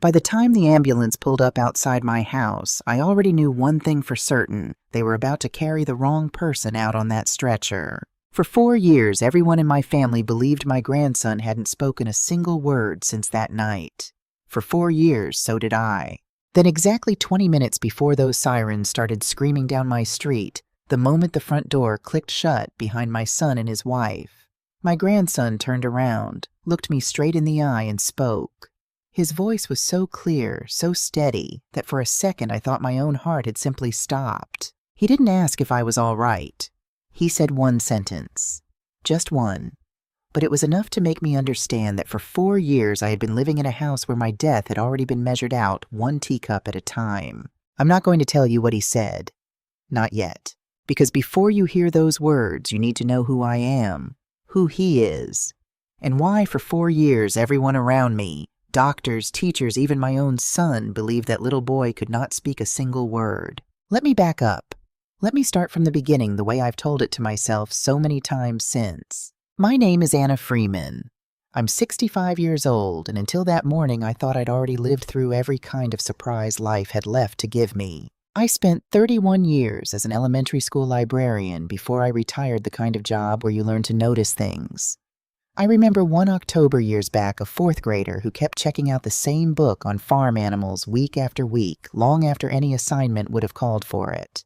By the time the ambulance pulled up outside my house, I already knew one thing for certain. They were about to carry the wrong person out on that stretcher. For 4 years, everyone in my family believed my grandson hadn't spoken a single word since that night. For 4 years, so did I. Then exactly 20 minutes before those sirens started screaming down my street, the moment the front door clicked shut behind my son and his wife, my grandson turned around, looked me straight in the eye, and spoke. His voice was so clear, so steady, that for a second I thought my own heart had simply stopped. He didn't ask if I was all right. He said one sentence. Just one. But it was enough to make me understand that for 4 years I had been living in a house where my death had already been measured out one teacup at a time. I'm not going to tell you what he said. Not yet. Because before you hear those words, you need to know who I am, who he is, and why for 4 years everyone around me, doctors, teachers, even my own son, believed that little boy could not speak a single word. Let me back up. Let me start from the beginning the way I've told it to myself so many times since. My name is Anna Freeman. I'm 65 years old, and until that morning I thought I'd already lived through every kind of surprise life had left to give me. I spent 31 years as an elementary school librarian before I retired, the kind of job where you learn to notice things. I remember one October years back a 4th grader who kept checking out the same book on farm animals week after week, long after any assignment would have called for it.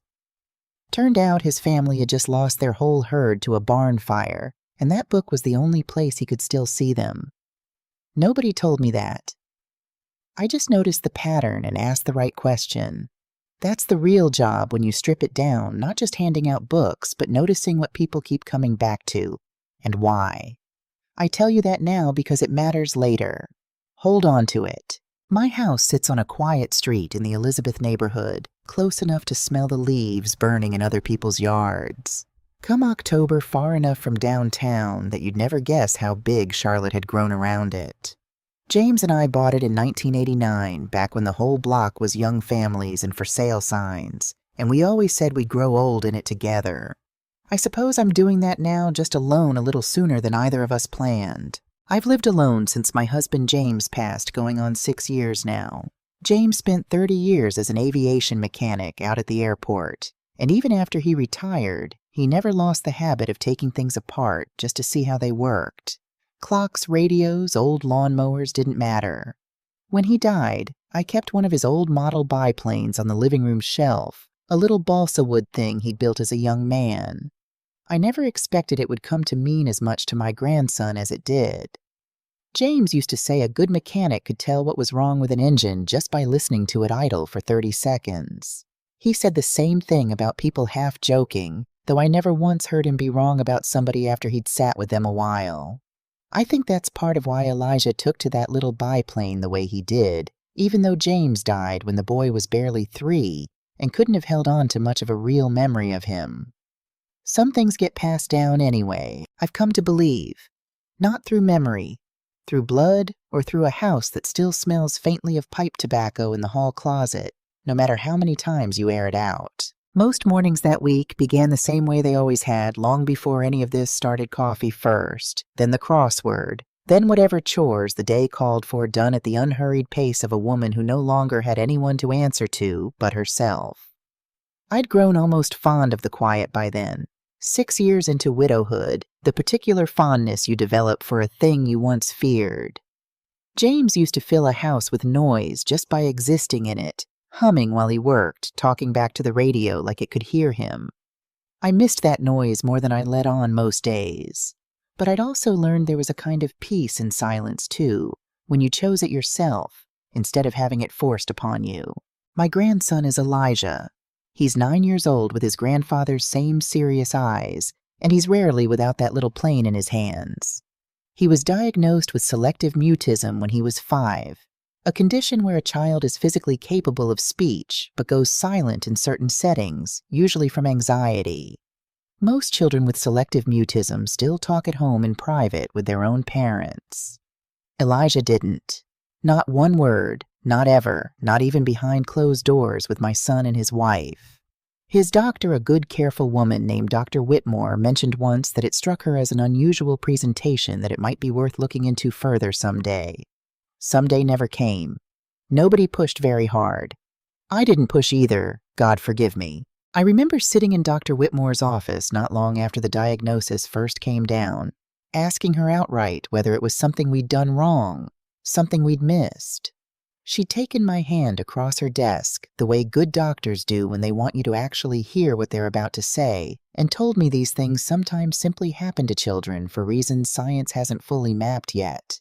Turned out his family had just lost their whole herd to a barn fire, and that book was the only place he could still see them. Nobody told me that. I just noticed the pattern and asked the right question. That's the real job when you strip it down, not just handing out books, but noticing what people keep coming back to, and why. I tell you that now because it matters later. Hold on to it. My house sits on a quiet street in the Elizabeth neighborhood, close enough to smell the leaves burning in other people's yards. Come October, far enough from downtown that you'd never guess how big Charlotte had grown around it. James and I bought it in 1989, back when the whole block was young families and for sale signs, and we always said we'd grow old in it together. I suppose I'm doing that now, just alone a little sooner than either of us planned. I've lived alone since my husband James passed, going on 6 years now. James spent 30 years as an aviation mechanic out at the airport, and even after he retired, he never lost the habit of taking things apart just to see how they worked. Clocks, radios, old lawnmowers didn't matter. When he died, I kept one of his old model biplanes on the living room shelf, a little balsa wood thing he'd built as a young man. I never expected it would come to mean as much to my grandson as it did. James used to say a good mechanic could tell what was wrong with an engine just by listening to it idle for 30 seconds. He said the same thing about people half joking, though I never once heard him be wrong about somebody after he'd sat with them a while. I think that's part of why Elijah took to that little biplane the way he did, even though James died when the boy was barely 3 and couldn't have held on to much of a real memory of him. Some things get passed down anyway, I've come to believe. Not through memory, through blood, or through a house that still smells faintly of pipe tobacco in the hall closet, no matter how many times you air it out. Most mornings that week began the same way they always had, long before any of this started. Coffee first, then the crossword, then whatever chores the day called for, done at the unhurried pace of a woman who no longer had anyone to answer to but herself. I'd grown almost fond of the quiet by then. 6 years into widowhood, the particular fondness you develop for a thing you once feared. James used to fill a house with noise just by existing in it, humming while he worked, talking back to the radio like it could hear him. I missed that noise more than I let on most days. But I'd also learned there was a kind of peace in silence, too, when you chose it yourself, instead of having it forced upon you. My grandson is Elijah. He's 9 years old with his grandfather's same serious eyes, and he's rarely without that little plane in his hands. He was diagnosed with selective mutism when he was 5, a condition where a child is physically capable of speech but goes silent in certain settings, usually from anxiety. Most children with selective mutism still talk at home in private with their own parents. Elijah didn't. Not one word, not ever, not even behind closed doors with my son and his wife. His doctor, a good, careful woman named Dr. Whitmore, mentioned once that it struck her as an unusual presentation that it might be worth looking into further someday. Someday never came. Nobody pushed very hard. I didn't push either, God forgive me. I remember sitting in Dr. Whitmore's office not long after the diagnosis first came down, asking her outright whether it was something we'd done wrong, something we'd missed. She'd taken my hand across her desk, the way good doctors do when they want you to actually hear what they're about to say, and told me these things sometimes simply happen to children for reasons science hasn't fully mapped yet.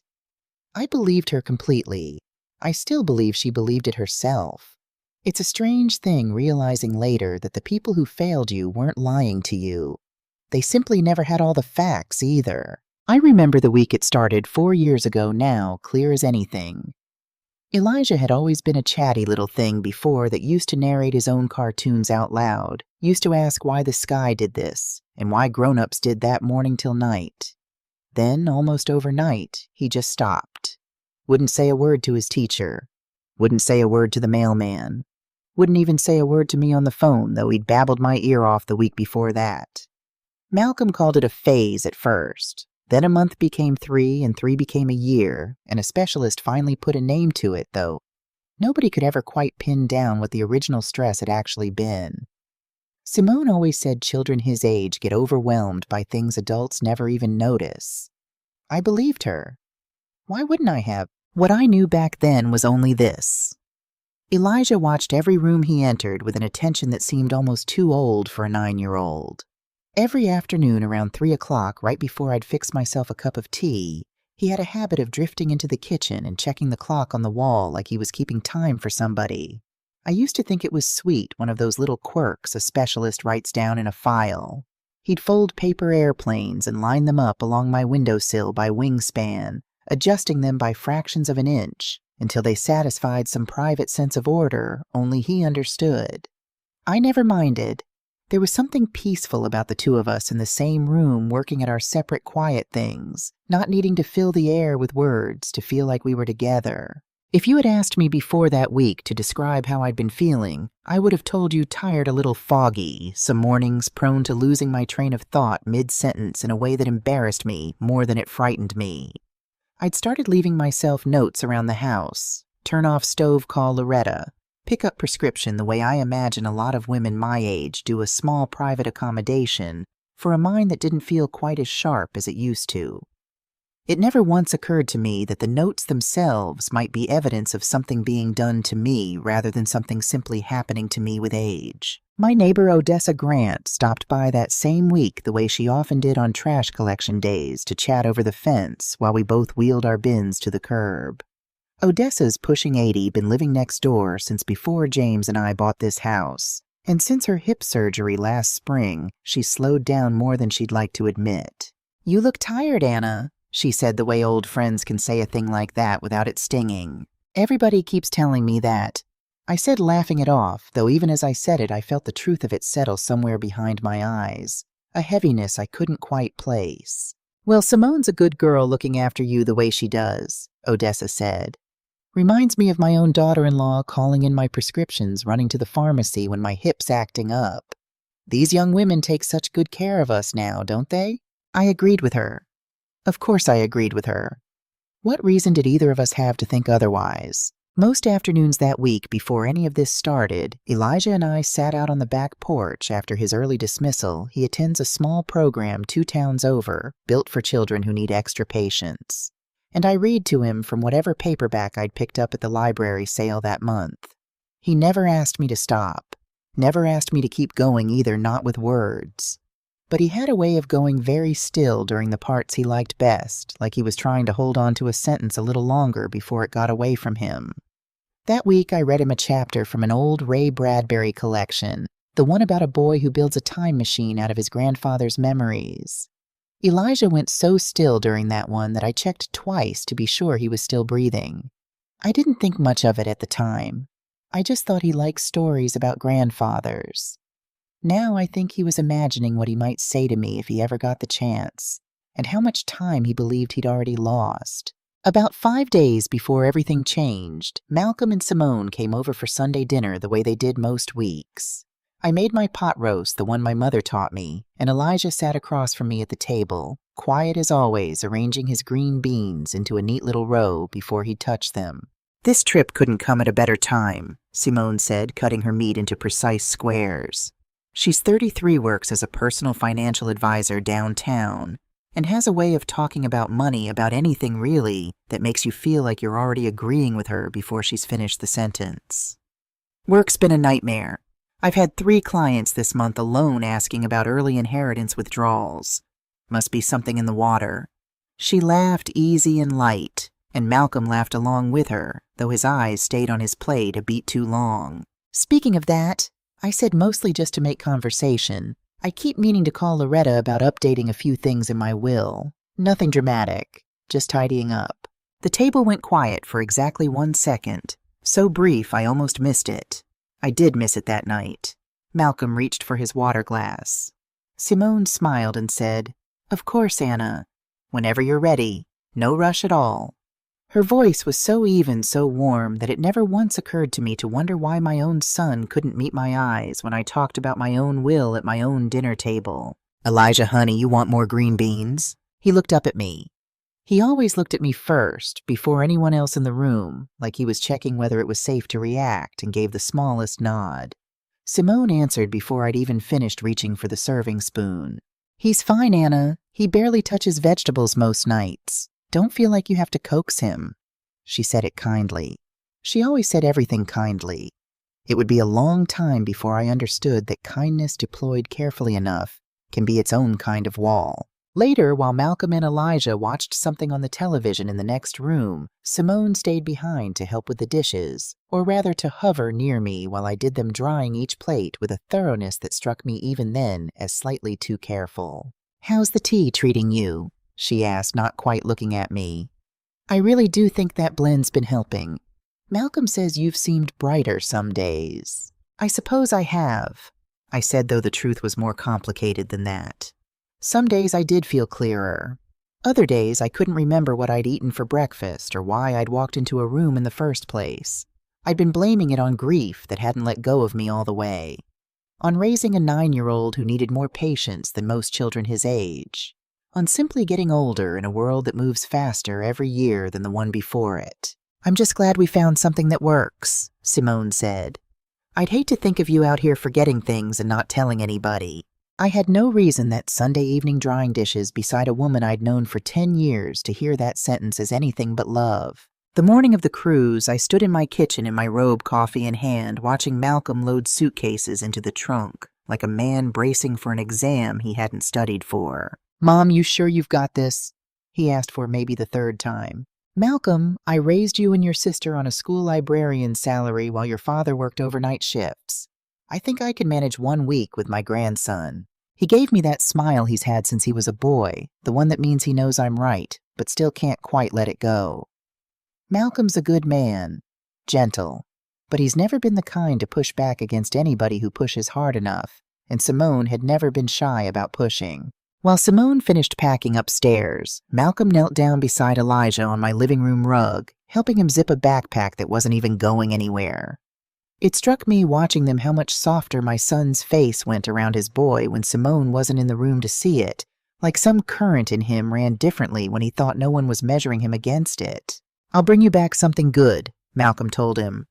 I believed her completely. I still believe she believed it herself. It's a strange thing realizing later that the people who failed you weren't lying to you. They simply never had all the facts either. I remember the week it started 4 years ago now, clear as anything. Elijah had always been a chatty little thing before that used to narrate his own cartoons out loud, used to ask why the sky did this, and why grown-ups did that morning till night. Then, almost overnight, he just stopped. Wouldn't say a word to his teacher. Wouldn't say a word to the mailman. Wouldn't even say a word to me on the phone, though he'd babbled my ear off the week before that. Malcolm called it a phase at first. Then a month became 3, and 3 became a year, and a specialist finally put a name to it, though nobody could ever quite pin down what the original stress had actually been. Simone always said children his age get overwhelmed by things adults never even notice. I believed her. Why wouldn't I have? What I knew back then was only this. Elijah watched every room he entered with an attention that seemed almost too old for a 9-year-old. Every afternoon around 3 o'clock, right before I'd fix myself a cup of tea, he had a habit of drifting into the kitchen and checking the clock on the wall like he was keeping time for somebody. I used to think it was sweet, one of those little quirks a specialist writes down in a file. He'd fold paper airplanes and line them up along my windowsill by wingspan, adjusting them by fractions of an inch, until they satisfied some private sense of order only he understood. I never minded. There was something peaceful about the two of us in the same room working at our separate quiet things, not needing to fill the air with words to feel like we were together. If you had asked me before that week to describe how I'd been feeling, I would have told you tired, a little foggy, some mornings prone to losing my train of thought mid-sentence in a way that embarrassed me more than it frightened me. I'd started leaving myself notes around the house, turn off stove, call Loretta, pick up prescription the way I imagine a lot of women my age do a small private accommodation for a mind that didn't feel quite as sharp as it used to. It never once occurred to me that the notes themselves might be evidence of something being done to me rather than something simply happening to me with age. My neighbor Odessa Grant stopped by that same week the way she often did on trash collection days to chat over the fence while we both wheeled our bins to the curb. Odessa's pushing 80, been living next door since before James and I bought this house, and since her hip surgery last spring, she's slowed down more than she'd like to admit. "You look tired, Anna," she said the way old friends can say a thing like that without it stinging. "Everybody keeps telling me that." I said, laughing it off, though even as I said it I felt the truth of it settle somewhere behind my eyes, a heaviness I couldn't quite place. "Well, Simone's a good girl looking after you the way she does," Odessa said. "Reminds me of my own daughter-in-law calling in my prescriptions, running to the pharmacy when my hip's acting up. These young women take such good care of us now, don't they?" I agreed with her. Of course I agreed with her. What reason did either of us have to think otherwise? Most afternoons that week before any of this started, Elijah and I sat out on the back porch after his early dismissal. He attends a small program 2 towns over, built for children who need extra patience. And I read to him from whatever paperback I'd picked up at the library sale that month. He never asked me to stop, never asked me to keep going either, not with words. But he had a way of going very still during the parts he liked best, like he was trying to hold on to a sentence a little longer before it got away from him. That week I read him a chapter from an old Ray Bradbury collection, the one about a boy who builds a time machine out of his grandfather's memories. Elijah went so still during that one that I checked twice to be sure he was still breathing. I didn't think much of it at the time. I just thought he liked stories about grandfathers. Now I think he was imagining what he might say to me if he ever got the chance, and how much time he believed he'd already lost. About 5 days before everything changed, Malcolm and Simone came over for Sunday dinner the way they did most weeks. I made my pot roast, the one my mother taught me, and Elijah sat across from me at the table, quiet as always, arranging his green beans into a neat little row before he'd touch them. This trip couldn't come at a better time, Simone said, cutting her meat into precise squares. She's 33, works as a personal financial advisor downtown, and has a way of talking about money, about anything really, that makes you feel like you're already agreeing with her before she's finished the sentence. Work's been a nightmare. I've had 3 clients this month alone asking about early inheritance withdrawals. Must be something in the water. She laughed easy and light, and Malcolm laughed along with her, though his eyes stayed on his plate a beat too long. Speaking of that, I said mostly just to make conversation. I keep meaning to call Loretta about updating a few things in my will. Nothing dramatic, just tidying up. The table went quiet for exactly 1 second, so brief I almost missed it. I did miss it that night. Malcolm reached for his water glass. Simone smiled and said, "Of course, Anna. Whenever you're ready. No rush at all." Her voice was so even, so warm, that it never once occurred to me to wonder why my own son couldn't meet my eyes when I talked about my own will at my own dinner table. "Elijah, honey, you want more green beans?" He looked up at me. He always looked at me first, before anyone else in the room, like he was checking whether it was safe to react, and gave the smallest nod. Simone answered before I'd even finished reaching for the serving spoon. "He's fine, Anna. He barely touches vegetables most nights. Don't feel like you have to coax him." She said it kindly. She always said everything kindly. It would be a long time before I understood that kindness deployed carefully enough can be its own kind of wall. Later, while Malcolm and Elijah watched something on the television in the next room, Simone stayed behind to help with the dishes, or rather to hover near me while I did them, drying each plate with a thoroughness that struck me even then as slightly too careful. "How's the tea treating you?" she asked, not quite looking at me. "I really do think that blend's been helping. Malcolm says you've seemed brighter some days." "I suppose I have," I said, though the truth was more complicated than that. Some days I did feel clearer. Other days I couldn't remember what I'd eaten for breakfast or why I'd walked into a room in the first place. I'd been blaming it on grief that hadn't let go of me all the way. On raising a 9-year-old who needed more patience than most children his age. On simply getting older in a world that moves faster every year than the one before it. "I'm just glad we found something that works," Simone said. "I'd hate to think of you out here forgetting things and not telling anybody." I had no reason that Sunday evening drying dishes beside a woman I'd known for 10 years to hear that sentence as anything but love. The morning of the cruise, I stood in my kitchen in my robe, coffee in hand, watching Malcolm load suitcases into the trunk, like a man bracing for an exam he hadn't studied for. "Mom, you sure you've got this?" he asked for maybe the 3rd time. "Malcolm, I raised you and your sister on a school librarian's salary while your father worked overnight shifts. I think I can manage 1 week with my grandson." He gave me that smile he's had since he was a boy, the one that means he knows I'm right, but still can't quite let it go. Malcolm's a good man, gentle, but he's never been the kind to push back against anybody who pushes hard enough, and Simone had never been shy about pushing. While Simone finished packing upstairs, Malcolm knelt down beside Elijah on my living room rug, helping him zip a backpack that wasn't even going anywhere. It struck me watching them how much softer my son's face went around his boy when Simone wasn't in the room to see it, like some current in him ran differently when he thought no one was measuring him against it. "I'll bring you back something good," Malcolm told him.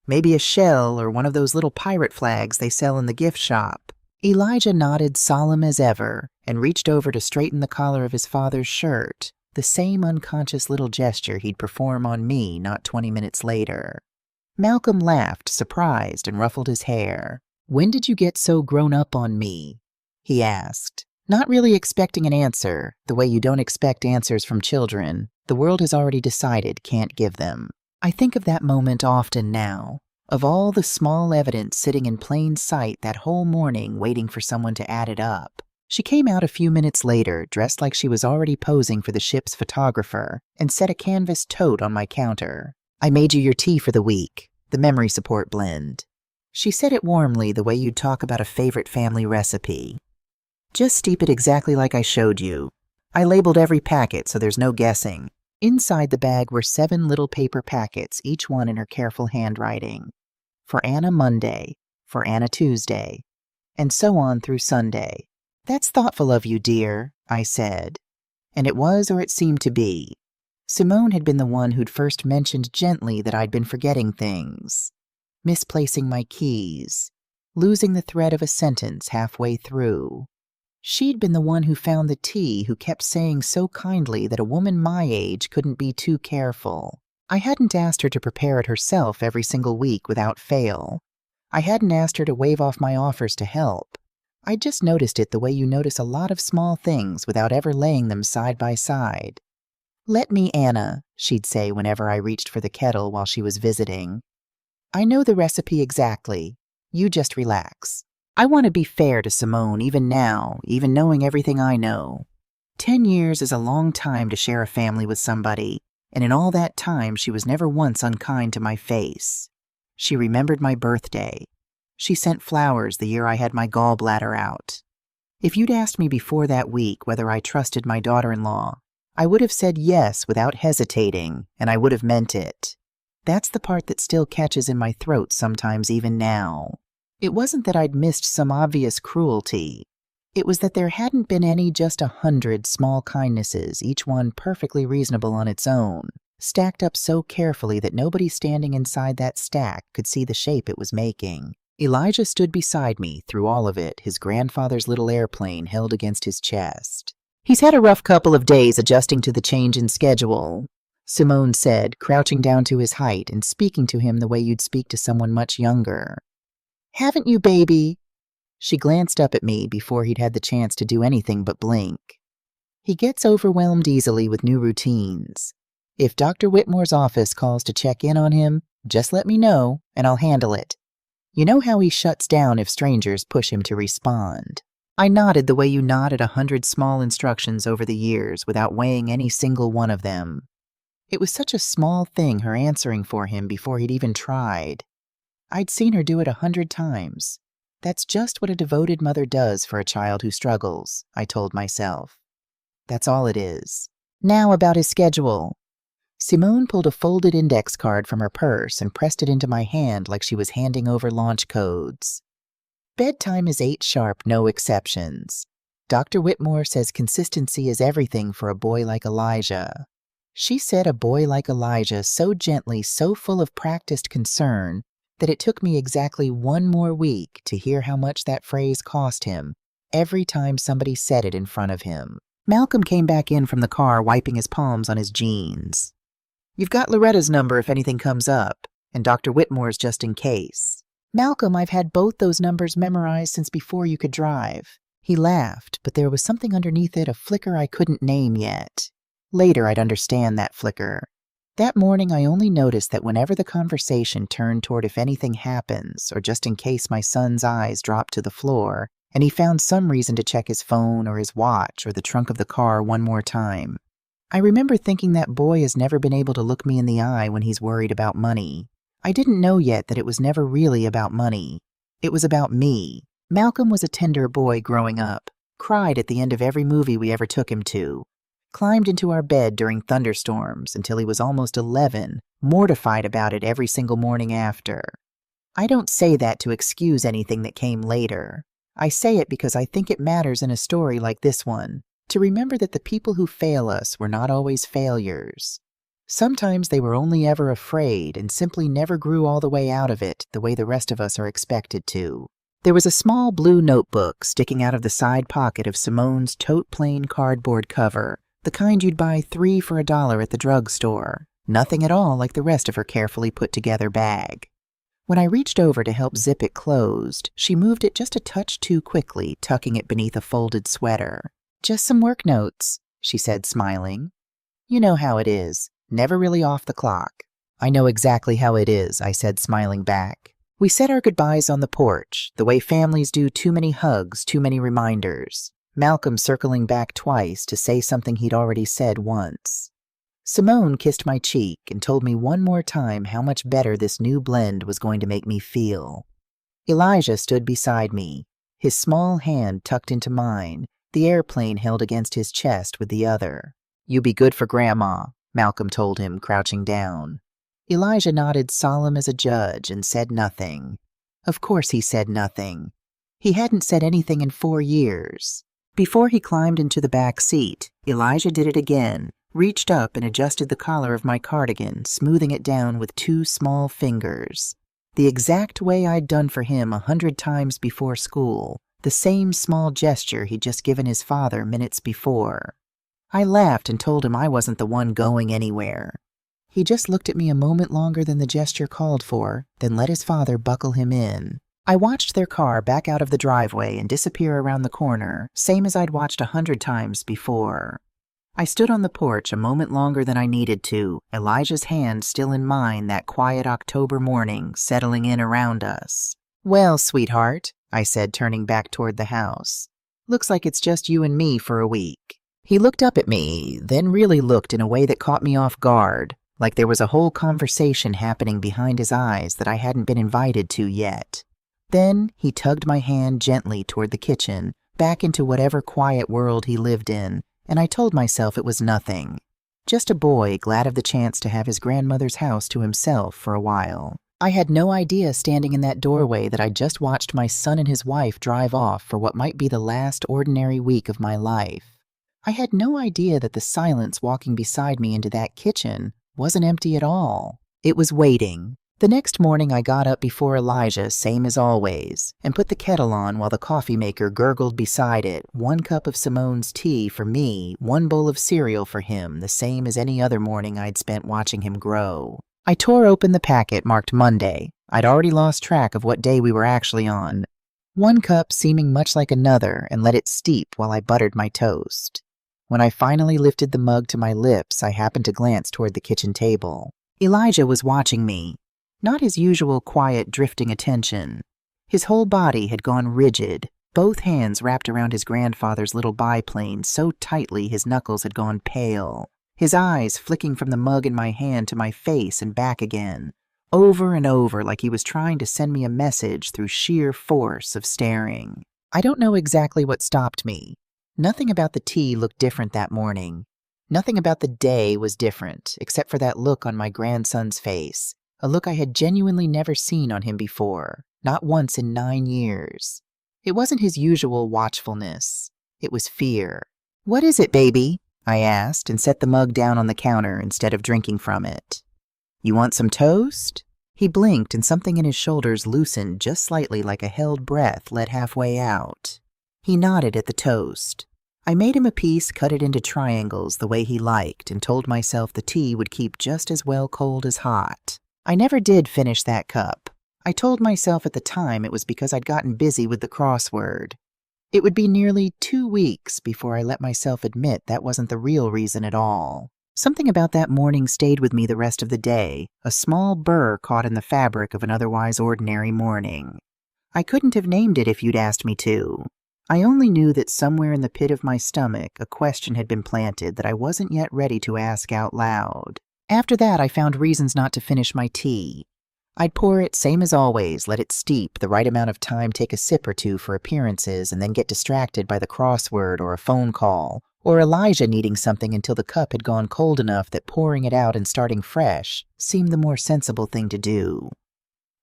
"Maybe a shell or one of those little pirate flags they sell in the gift shop." Elijah nodded, solemn as ever, and reached over to straighten the collar of his father's shirt, the same unconscious little gesture he'd perform on me not 20 minutes later. Malcolm laughed, surprised, and ruffled his hair. "When did you get so grown up on me?" he asked. Not really expecting an answer, the way you don't expect answers from children. The world has already decided can't give them. I think of that moment often now, of all the small evidence sitting in plain sight that whole morning waiting for someone to add it up. She came out a few minutes later, dressed like she was already posing for the ship's photographer, and set a canvas tote on my counter. "I made you your tea for the week, the memory support blend." She said it warmly, the way you'd talk about a favorite family recipe. "Just steep it exactly like I showed you. I labeled every packet so there's no guessing." Inside the bag were 7 little paper packets, each one in her careful handwriting. For Anna Monday, for Anna Tuesday, and so on through Sunday. "That's thoughtful of you, dear," I said. And it was, or it seemed to be. Simone had been the one who'd first mentioned gently that I'd been forgetting things, misplacing my keys, losing the thread of a sentence halfway through. She'd been the one who found the tea, who kept saying so kindly that a woman my age couldn't be too careful. I hadn't asked her to prepare it herself every single week without fail. I hadn't asked her to wave off my offers to help. I'd just noticed it the way you notice a lot of small things without ever laying them side by side. "Let me, Anna," she'd say whenever I reached for the kettle while she was visiting. "I know the recipe exactly. You just relax." I want to be fair to Simone even now, even knowing everything I know. 10 years is a long time to share a family with somebody, and in all that time she was never once unkind to my face. She remembered my birthday. She sent flowers the year I had my gallbladder out. If you'd asked me before that week whether I trusted my daughter-in-law, I would have said yes without hesitating, and I would have meant it. That's the part that still catches in my throat sometimes even now. It wasn't that I'd missed some obvious cruelty. It was that there hadn't been any, just 100 small kindnesses, each one perfectly reasonable on its own, stacked up so carefully that nobody standing inside that stack could see the shape it was making. Elijah stood beside me through all of it, his grandfather's little airplane held against his chest. "He's had a rough couple of days adjusting to the change in schedule," Simone said, crouching down to his height and speaking to him the way you'd speak to someone much younger. "Haven't you, baby?" She glanced up at me before he'd had the chance to do anything but blink. "He gets overwhelmed easily with new routines. If Dr. Whitmore's office calls to check in on him, just let me know, and I'll handle it. You know how he shuts down if strangers push him to respond." I nodded the way you nod at 100 small instructions over the years without weighing any single one of them. It was such a small thing, her answering for him before he'd even tried. I'd seen her do it 100 times. That's just what a devoted mother does for a child who struggles, I told myself. That's all it is. Now about his schedule. Simone pulled a folded index card from her purse and pressed it into my hand like she was handing over launch codes. "Bedtime is 8 sharp, no exceptions. Dr. Whitmore says consistency is everything for a boy like Elijah." She said a boy like Elijah so gently, so full of practiced concern, that it took me exactly 1 more week to hear how much that phrase cost him every time somebody said it in front of him. Malcolm came back in from the car wiping his palms on his jeans. "You've got Loretta's number if anything comes up, and Dr. Whitmore's just in case." "Malcolm, I've had both those numbers memorized since before you could drive." He laughed, but there was something underneath it, a flicker I couldn't name yet. Later I'd understand that flicker. That morning I only noticed that whenever the conversation turned toward if anything happens, or just in case my son's eyes dropped to the floor, and he found some reason to check his phone or his watch or the trunk of the car one more time. I remember thinking that boy has never been able to look me in the eye when he's worried about money. I didn't know yet that it was never really about money. It was about me. Malcolm was a tender boy growing up, cried at the end of every movie we ever took him to, climbed into our bed during thunderstorms until he was almost 11, mortified about it every single morning after. I don't say that to excuse anything that came later. I say it because I think it matters in a story like this one, to remember that the people who fail us were not always failures. Sometimes they were only ever afraid and simply never grew all the way out of it the way the rest of us are expected to. There was a small blue notebook sticking out of the side pocket of Simone's tote plain cardboard cover, the kind you'd buy 3 for $1 at the drugstore. Nothing at all like the rest of her carefully put together bag. When I reached over to help zip it closed, she moved it just a touch too quickly, tucking it beneath a folded sweater. "Just some work notes," she said, smiling. "You know how it is. Never really off the clock." "I know exactly how it is," I said, smiling back. We said our goodbyes on the porch, the way families do too many hugs, too many reminders. Malcolm circling back twice to say something he'd already said once. Simone kissed my cheek and told me one more time how much better this new blend was going to make me feel. Elijah stood beside me, his small hand tucked into mine, the airplane held against his chest with the other. "You be good for Grandma," Malcolm told him, crouching down. Elijah nodded solemn as a judge and said nothing. Of course he said nothing. He hadn't said anything in 4 years. Before he climbed into the back seat, Elijah did it again, reached up and adjusted the collar of my cardigan, smoothing it down with 2 small fingers. The exact way I'd done for him 100 times before school, the same small gesture he'd just given his father minutes before. I laughed and told him I wasn't the one going anywhere. He just looked at me a moment longer than the gesture called for, then let his father buckle him in. I watched their car back out of the driveway and disappear around the corner, same as I'd watched 100 times before. I stood on the porch a moment longer than I needed to, Elijah's hand still in mine that quiet October morning, settling in around us. "Well, sweetheart," I said, turning back toward the house. "Looks like it's just you and me for a week." He looked up at me, then really looked in a way that caught me off guard, like there was a whole conversation happening behind his eyes that I hadn't been invited to yet. Then he tugged my hand gently toward the kitchen, back into whatever quiet world he lived in, and I told myself it was nothing. Just a boy glad of the chance to have his grandmother's house to himself for a while. I had no idea standing in that doorway that I'd just watched my son and his wife drive off for what might be the last ordinary week of my life. I had no idea that the silence walking beside me into that kitchen wasn't empty at all. It was waiting. The next morning I got up before Elijah, same as always, and put the kettle on while the coffee maker gurgled beside it, 1 cup of Simone's tea for me, 1 bowl of cereal for him, the same as any other morning I'd spent watching him grow. I tore open the packet marked Monday. I'd already lost track of what day we were actually on. 1 cup seeming much like another, and let it steep while I buttered my toast. When I finally lifted the mug to my lips, I happened to glance toward the kitchen table. Elijah was watching me. Not his usual quiet, drifting attention. His whole body had gone rigid, both hands wrapped around his grandfather's little biplane so tightly his knuckles had gone pale. His eyes flicking from the mug in my hand to my face and back again, over and over like he was trying to send me a message through sheer force of staring. I don't know exactly what stopped me. Nothing about the tea looked different that morning. Nothing about the day was different, except for that look on my grandson's face, a look I had genuinely never seen on him before, not once in 9 years. It wasn't his usual watchfulness. It was fear. "What is it, baby?" I asked, and set the mug down on the counter instead of drinking from it. "You want some toast?" He blinked, and something in his shoulders loosened just slightly like a held breath let halfway out. He nodded at the toast. I made him a piece, cut it into triangles the way he liked, and told myself the tea would keep just as well cold as hot. I never did finish that cup. I told myself at the time it was because I'd gotten busy with the crossword. It would be nearly 2 weeks before I let myself admit that wasn't the real reason at all. Something about that morning stayed with me the rest of the day, a small burr caught in the fabric of an otherwise ordinary morning. I couldn't have named it if you'd asked me to. I only knew that somewhere in the pit of my stomach a question had been planted that I wasn't yet ready to ask out loud. After that, I found reasons not to finish my tea. I'd pour it same as always, let it steep, the right amount of time, take a sip or two for appearances, and then get distracted by the crossword or a phone call, or Elijah needing something until the cup had gone cold enough that pouring it out and starting fresh seemed the more sensible thing to do.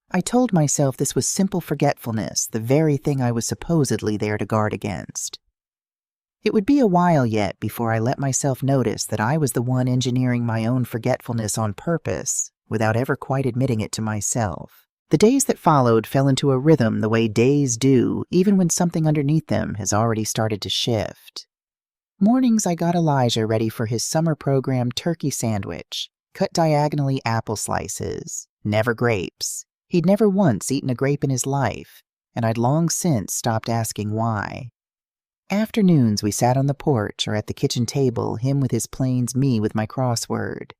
I told myself this was simple forgetfulness, the very thing I was supposedly there to guard against. It would be a while yet before I let myself notice that I was the one engineering my own forgetfulness on purpose, without ever quite admitting it to myself. The days that followed fell into a rhythm the way days do, even when something underneath them has already started to shift. Mornings I got Elijah ready for his summer program turkey sandwich, cut diagonally apple slices, never grapes. He'd never once eaten a grape in his life, and I'd long since stopped asking why. Afternoons we sat on the porch or at the kitchen table, him with his planes, me with my crossword.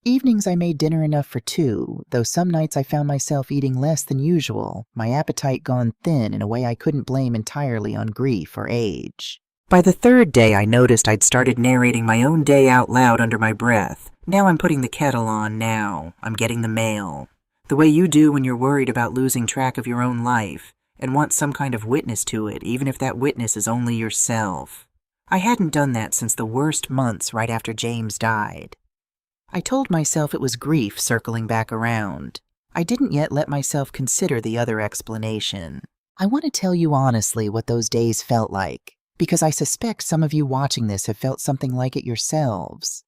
Evenings I made dinner enough for 2, though some nights I found myself eating less than usual, my appetite gone thin in a way I couldn't blame entirely on grief or age. By the 3rd day I noticed I'd started narrating my own day out loud under my breath. "Now I'm putting the kettle on, now I'm getting the mail." The way you do when you're worried about losing track of your own life and want some kind of witness to it, even if that witness is only yourself. I hadn't done that since the worst months right after James died. I told myself it was grief circling back around. I didn't yet let myself consider the other explanation. I want to tell you honestly what those days felt like, because I suspect some of you watching this have felt something like it yourselves.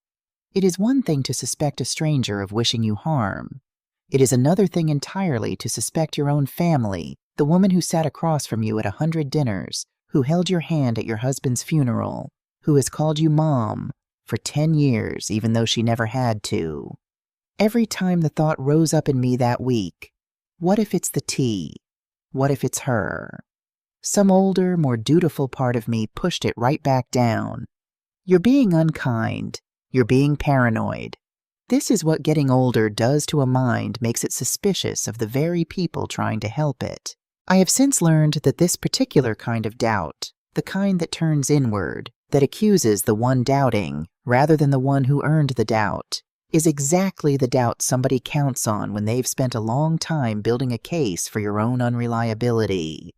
It is one thing to suspect a stranger of wishing you harm. It is another thing entirely to suspect your own family, the woman who sat across from you at 100 dinners, who held your hand at your husband's funeral, who has called you Mom for 10 years even though she never had to. Every time the thought rose up in me that week, what if it's the tea? What if it's her? Some older, more dutiful part of me pushed it right back down. You're being unkind. You're being paranoid. This is what getting older does to a mind, makes it suspicious of the very people trying to help it. I have since learned that this particular kind of doubt, the kind that turns inward, that accuses the one doubting rather than the one who earned the doubt, is exactly the doubt somebody counts on when they've spent a long time building a case for your own unreliability.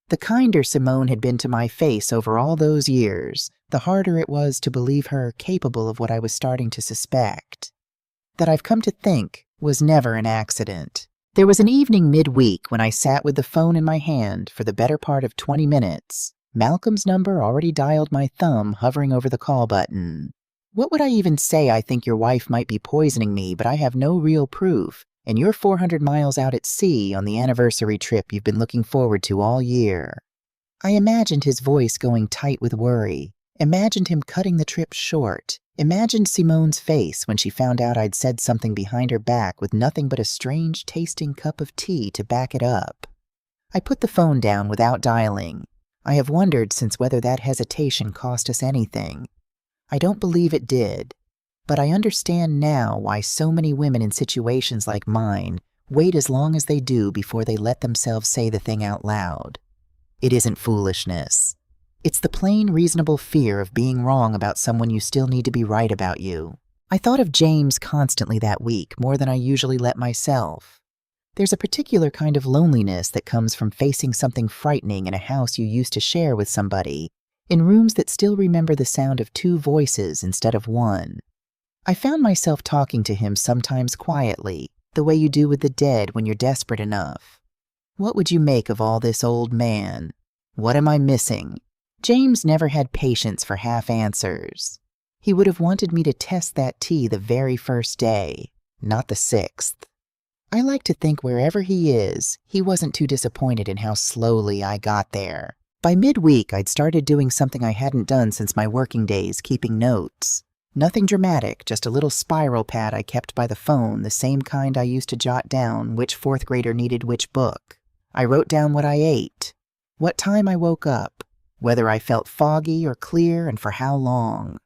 The kinder Simone had been to my face over all those years, the harder it was to believe her capable of what I was starting to suspect. That I've come to think was never an accident. There was an evening midweek when I sat with the phone in my hand for the better part of 20 minutes. Malcolm's number already dialed my thumb, hovering over the call button. What would I even say? I think your wife might be poisoning me, but I have no real proof, and you're 400 miles out at sea on the anniversary trip you've been looking forward to all year. I imagined his voice going tight with worry, imagined him cutting the trip short, imagined Simone's face when she found out I'd said something behind her back with nothing but a strange-tasting cup of tea to back it up. I put the phone down without dialing. I have wondered since whether that hesitation cost us anything. I don't believe it did, but I understand now why so many women in situations like mine wait as long as they do before they let themselves say the thing out loud. It isn't foolishness. It's the plain, reasonable fear of being wrong about someone you still need to be right about you. I thought of James constantly that week, more than I usually let myself. There's a particular kind of loneliness that comes from facing something frightening in a house you used to share with somebody, in rooms that still remember the sound of two voices instead of one. I found myself talking to him sometimes quietly, the way you do with the dead when you're desperate enough. What would you make of all this, old man? What am I missing? James never had patience for half answers. He would have wanted me to test that tea the very first day, not the 6th. I like to think wherever he is, he wasn't too disappointed in how slowly I got there. By midweek, I'd started doing something I hadn't done since my working days, keeping notes. Nothing dramatic, just a little spiral pad I kept by the phone, the same kind I used to jot down which 4th grader needed which book. I wrote down what I ate, what time I woke up, whether I felt foggy or clear, and for how long.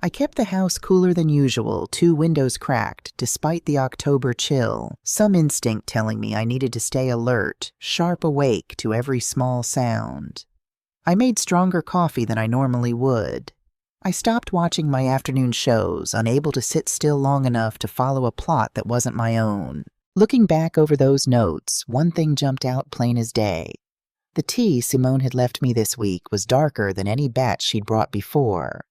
I kept the house cooler than usual, 2 windows cracked, despite the October chill, some instinct telling me I needed to stay alert, sharp awake to every small sound. I made stronger coffee than I normally would. I stopped watching my afternoon shows, unable to sit still long enough to follow a plot that wasn't my own. Looking back over those notes, one thing jumped out plain as day. The tea Simone had left me this week was darker than any batch she'd brought before.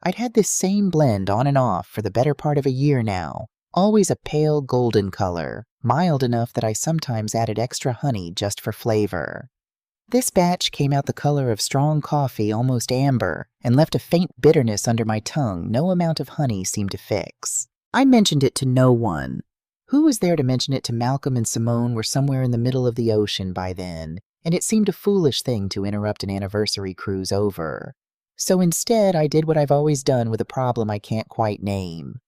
I'd had this same blend on and off for the better part of a year now, always a pale golden color, mild enough that I sometimes added extra honey just for flavor. This batch came out the color of strong coffee, almost amber, and left a faint bitterness under my tongue no amount of honey seemed to fix. I mentioned it to no one. Who was there to mention it to? Malcolm and Simone were somewhere in the middle of the ocean by then, and it seemed a foolish thing to interrupt an anniversary cruise over. So instead, I did what I've always done with a problem I can't quite name.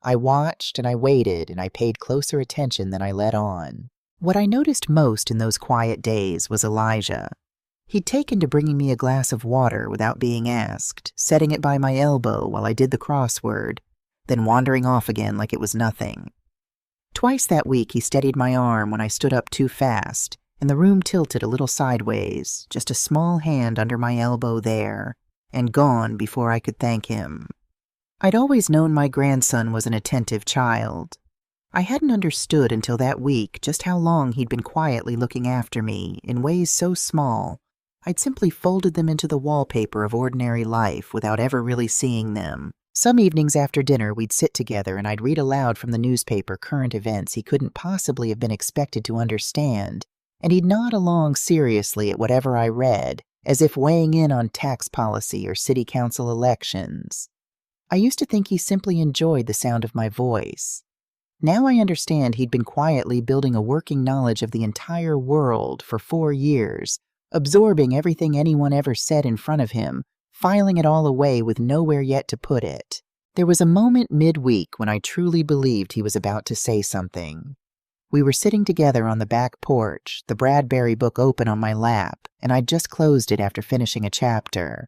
I watched and I waited and I paid closer attention than I let on. What I noticed most in those quiet days was Elijah. He'd taken to bringing me a glass of water without being asked, setting it by my elbow while I did the crossword, then wandering off again like it was nothing. Twice that week he steadied my arm when I stood up too fast, and the room tilted a little sideways, just a small hand under my elbow there, and gone before I could thank him. I'd always known my grandson was an attentive child. I hadn't understood until that week just how long he'd been quietly looking after me, in ways so small, I'd simply folded them into the wallpaper of ordinary life without ever really seeing them. Some evenings after dinner we'd sit together and I'd read aloud from the newspaper current events he couldn't possibly have been expected to understand, and he'd nod along seriously at whatever I read, as if weighing in on tax policy or city council elections. I used to think he simply enjoyed the sound of my voice. Now I understand he'd been quietly building a working knowledge of the entire world for 4 years, absorbing everything anyone ever said in front of him, filing it all away with nowhere yet to put it. There was a moment midweek when I truly believed he was about to say something. We were sitting together on the back porch, the Bradbury book open on my lap, and I'd just closed it after finishing a chapter.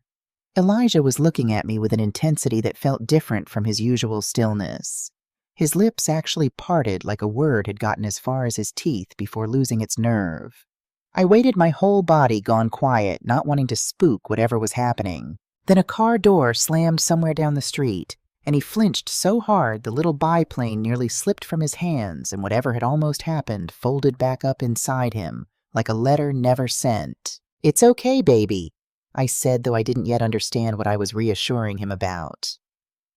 Elijah was looking at me with an intensity that felt different from his usual stillness. His lips actually parted like a word had gotten as far as his teeth before losing its nerve. I waited, my whole body gone quiet, not wanting to spook whatever was happening. Then a car door slammed somewhere down the street, and he flinched so hard the little biplane nearly slipped from his hands, and whatever had almost happened folded back up inside him, like a letter never sent. "It's okay, baby," I said, though I didn't yet understand what I was reassuring him about.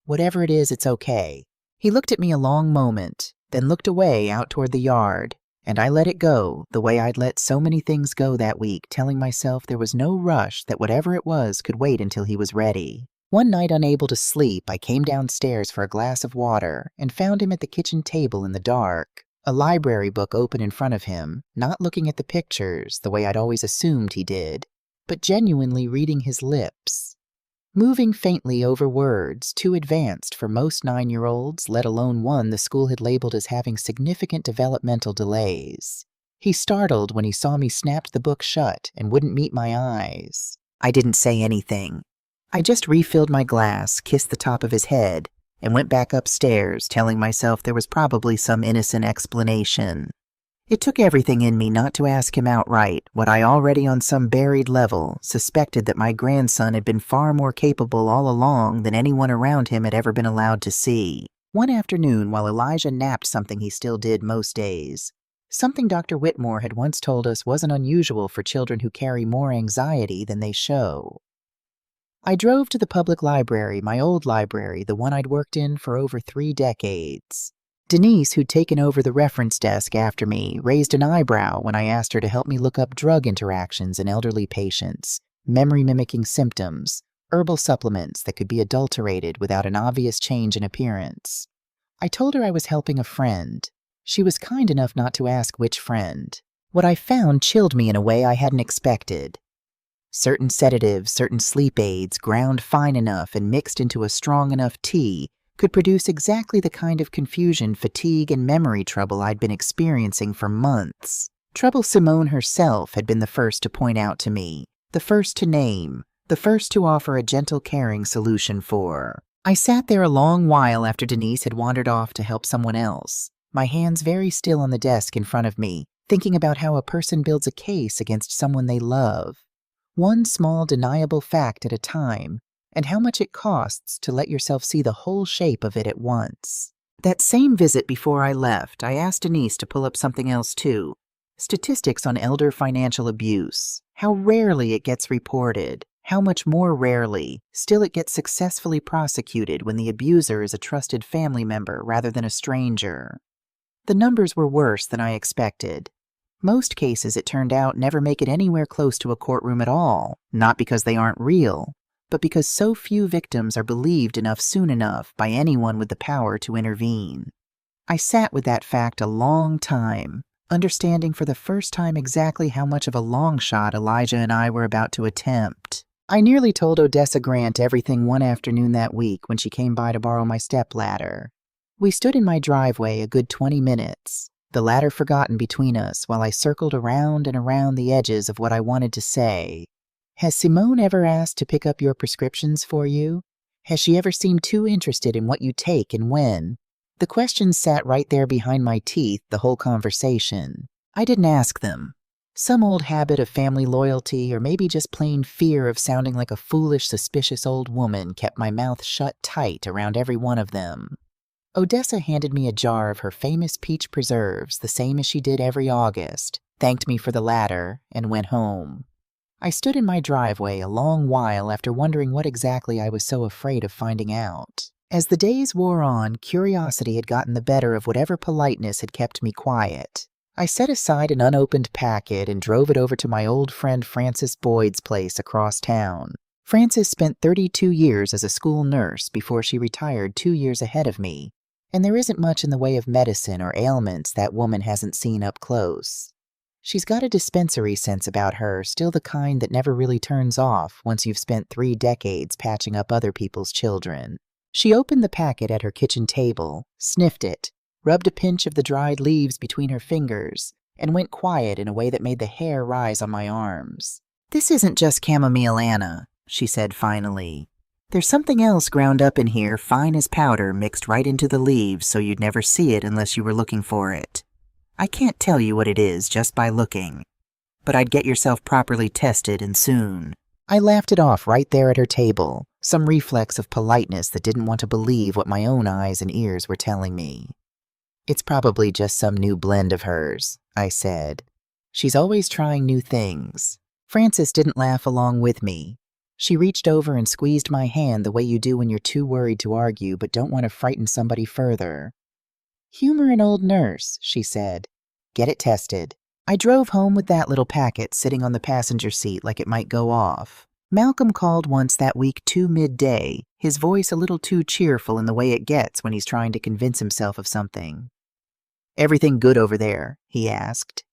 "Whatever it is, it's okay." He looked at me a long moment, then looked away out toward the yard, and I let it go, the way I'd let so many things go that week, telling myself there was no rush, that whatever it was could wait until he was ready. One night, unable to sleep, I came downstairs for a glass of water and found him at the kitchen table in the dark, a library book open in front of him, not looking at the pictures the way I'd always assumed he did, but genuinely reading his lips. Moving faintly over words too advanced for most 9-year-olds, let alone one the school had labeled as having significant developmental delays. He startled when he saw me snapped the book shut and wouldn't meet my eyes. I didn't say anything. I just refilled my glass, kissed the top of his head, and went back upstairs, telling myself there was probably some innocent explanation. It took everything in me not to ask him outright what I already on some buried level suspected, that my grandson had been far more capable all along than anyone around him had ever been allowed to see. One afternoon, while Elijah napped something he still did most days, something Dr. Whitmore had once told us wasn't unusual for children who carry more anxiety than they show. I drove to the public library, my old library, the one I'd worked in for over 3 decades. Denise, who'd taken over the reference desk after me, raised an eyebrow when I asked her to help me look up drug interactions in elderly patients, memory-mimicking symptoms, herbal supplements that could be adulterated without an obvious change in appearance. I told her I was helping a friend. She was kind enough not to ask which friend. What I found chilled me in a way I hadn't expected. Certain sedatives, certain sleep aids, ground fine enough and mixed into a strong enough tea, could produce exactly the kind of confusion, fatigue, and memory trouble I'd been experiencing for months. Trouble Simone herself had been the first to point out to me, the first to name, the first to offer a gentle, caring solution for. I sat there a long while after Denise had wandered off to help someone else, my hands very still on the desk in front of me, thinking about how a person builds a case against someone they love, one small deniable fact at a time, and how much it costs to let yourself see the whole shape of it at once. That same visit before I left, I asked Denise to pull up something else too. Statistics on elder financial abuse. How rarely it gets reported. How much more rarely, still it gets successfully prosecuted when the abuser is a trusted family member rather than a stranger. The numbers were worse than I expected. Most cases, it turned out, never make it anywhere close to a courtroom at all, not because they aren't real, but because so few victims are believed enough soon enough by anyone with the power to intervene. I sat with that fact a long time, understanding for the first time exactly how much of a long shot Elijah and I were about to attempt. I nearly told Odessa Grant everything one afternoon that week when she came by to borrow my stepladder. We stood in my driveway a good 20 minutes, the ladder forgotten between us, while I circled around and around the edges of what I wanted to say. Has Simone ever asked to pick up your prescriptions for you? Has she ever seemed too interested in what you take and when? The questions sat right there behind my teeth the whole conversation. I didn't ask them. Some old habit of family loyalty, or maybe just plain fear of sounding like a foolish, suspicious old woman, kept my mouth shut tight around every one of them. Odessa handed me a jar of her famous peach preserves, the same as she did every August, thanked me for the ladder, and went home. I stood in my driveway a long while after wondering what exactly I was so afraid of finding out. As the days wore on, curiosity had gotten the better of whatever politeness had kept me quiet. I set aside an unopened packet and drove it over to my old friend Francis Boyd's place across town. Frances spent 32 years as a school nurse before she retired 2 years ahead of me, and there isn't much in the way of medicine or ailments that woman hasn't seen up close. She's got a dispensary sense about her, still the kind that never really turns off once you've spent 3 decades patching up other people's children. She opened the packet at her kitchen table, sniffed it, rubbed a pinch of the dried leaves between her fingers, and went quiet in a way that made the hair rise on my arms. "This isn't just chamomile Anna," she said finally. "There's something else ground up in here, fine as powder, mixed right into the leaves so you'd never see it unless you were looking for it. I can't tell you what it is just by looking, but I'd get yourself properly tested and soon." I laughed it off right there at her table, some reflex of politeness that didn't want to believe what my own eyes and ears were telling me. "It's probably just some new blend of hers," I said. "She's always trying new things." Frances didn't laugh along with me. She reached over and squeezed my hand the way you do when you're too worried to argue but don't want to frighten somebody further. "Humor an old nurse," she said. "Get it tested." I drove home with that little packet sitting on the passenger seat like it might go off. Malcolm called once that week too midday, his voice a little too cheerful in the way it gets when he's trying to convince himself of something. "Everything good over there?" he asked.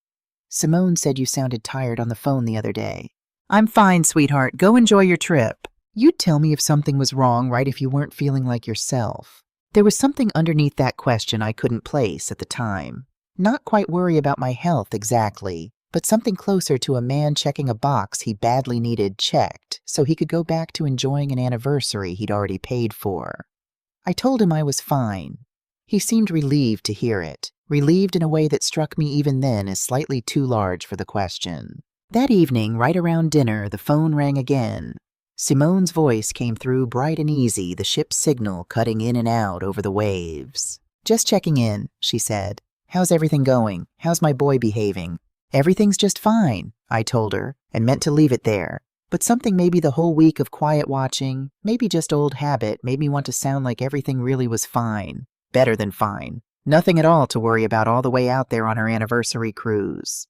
"Simone said you sounded tired on the phone the other day." "I'm fine, sweetheart. Go enjoy your trip." You'd tell me if something was wrong, right, if you weren't feeling like yourself. There was something underneath that question I couldn't place at the time. Not quite worry about my health exactly, but something closer to a man checking a box he badly needed checked so he could go back to enjoying an anniversary he'd already paid for. I told him I was fine. He seemed relieved to hear it, relieved in a way that struck me even then as slightly too large for the question. That evening, right around dinner, the phone rang again. Simone's voice came through bright and easy, the ship's signal cutting in and out over the waves. "Just checking in," she said. "How's everything going? How's my boy behaving?" "Everything's just fine," I told her, and meant to leave it there. But something, maybe the whole week of quiet watching, maybe just old habit, made me want to sound like everything really was fine. Better than fine. Nothing at all to worry about all the way out there on her anniversary cruise.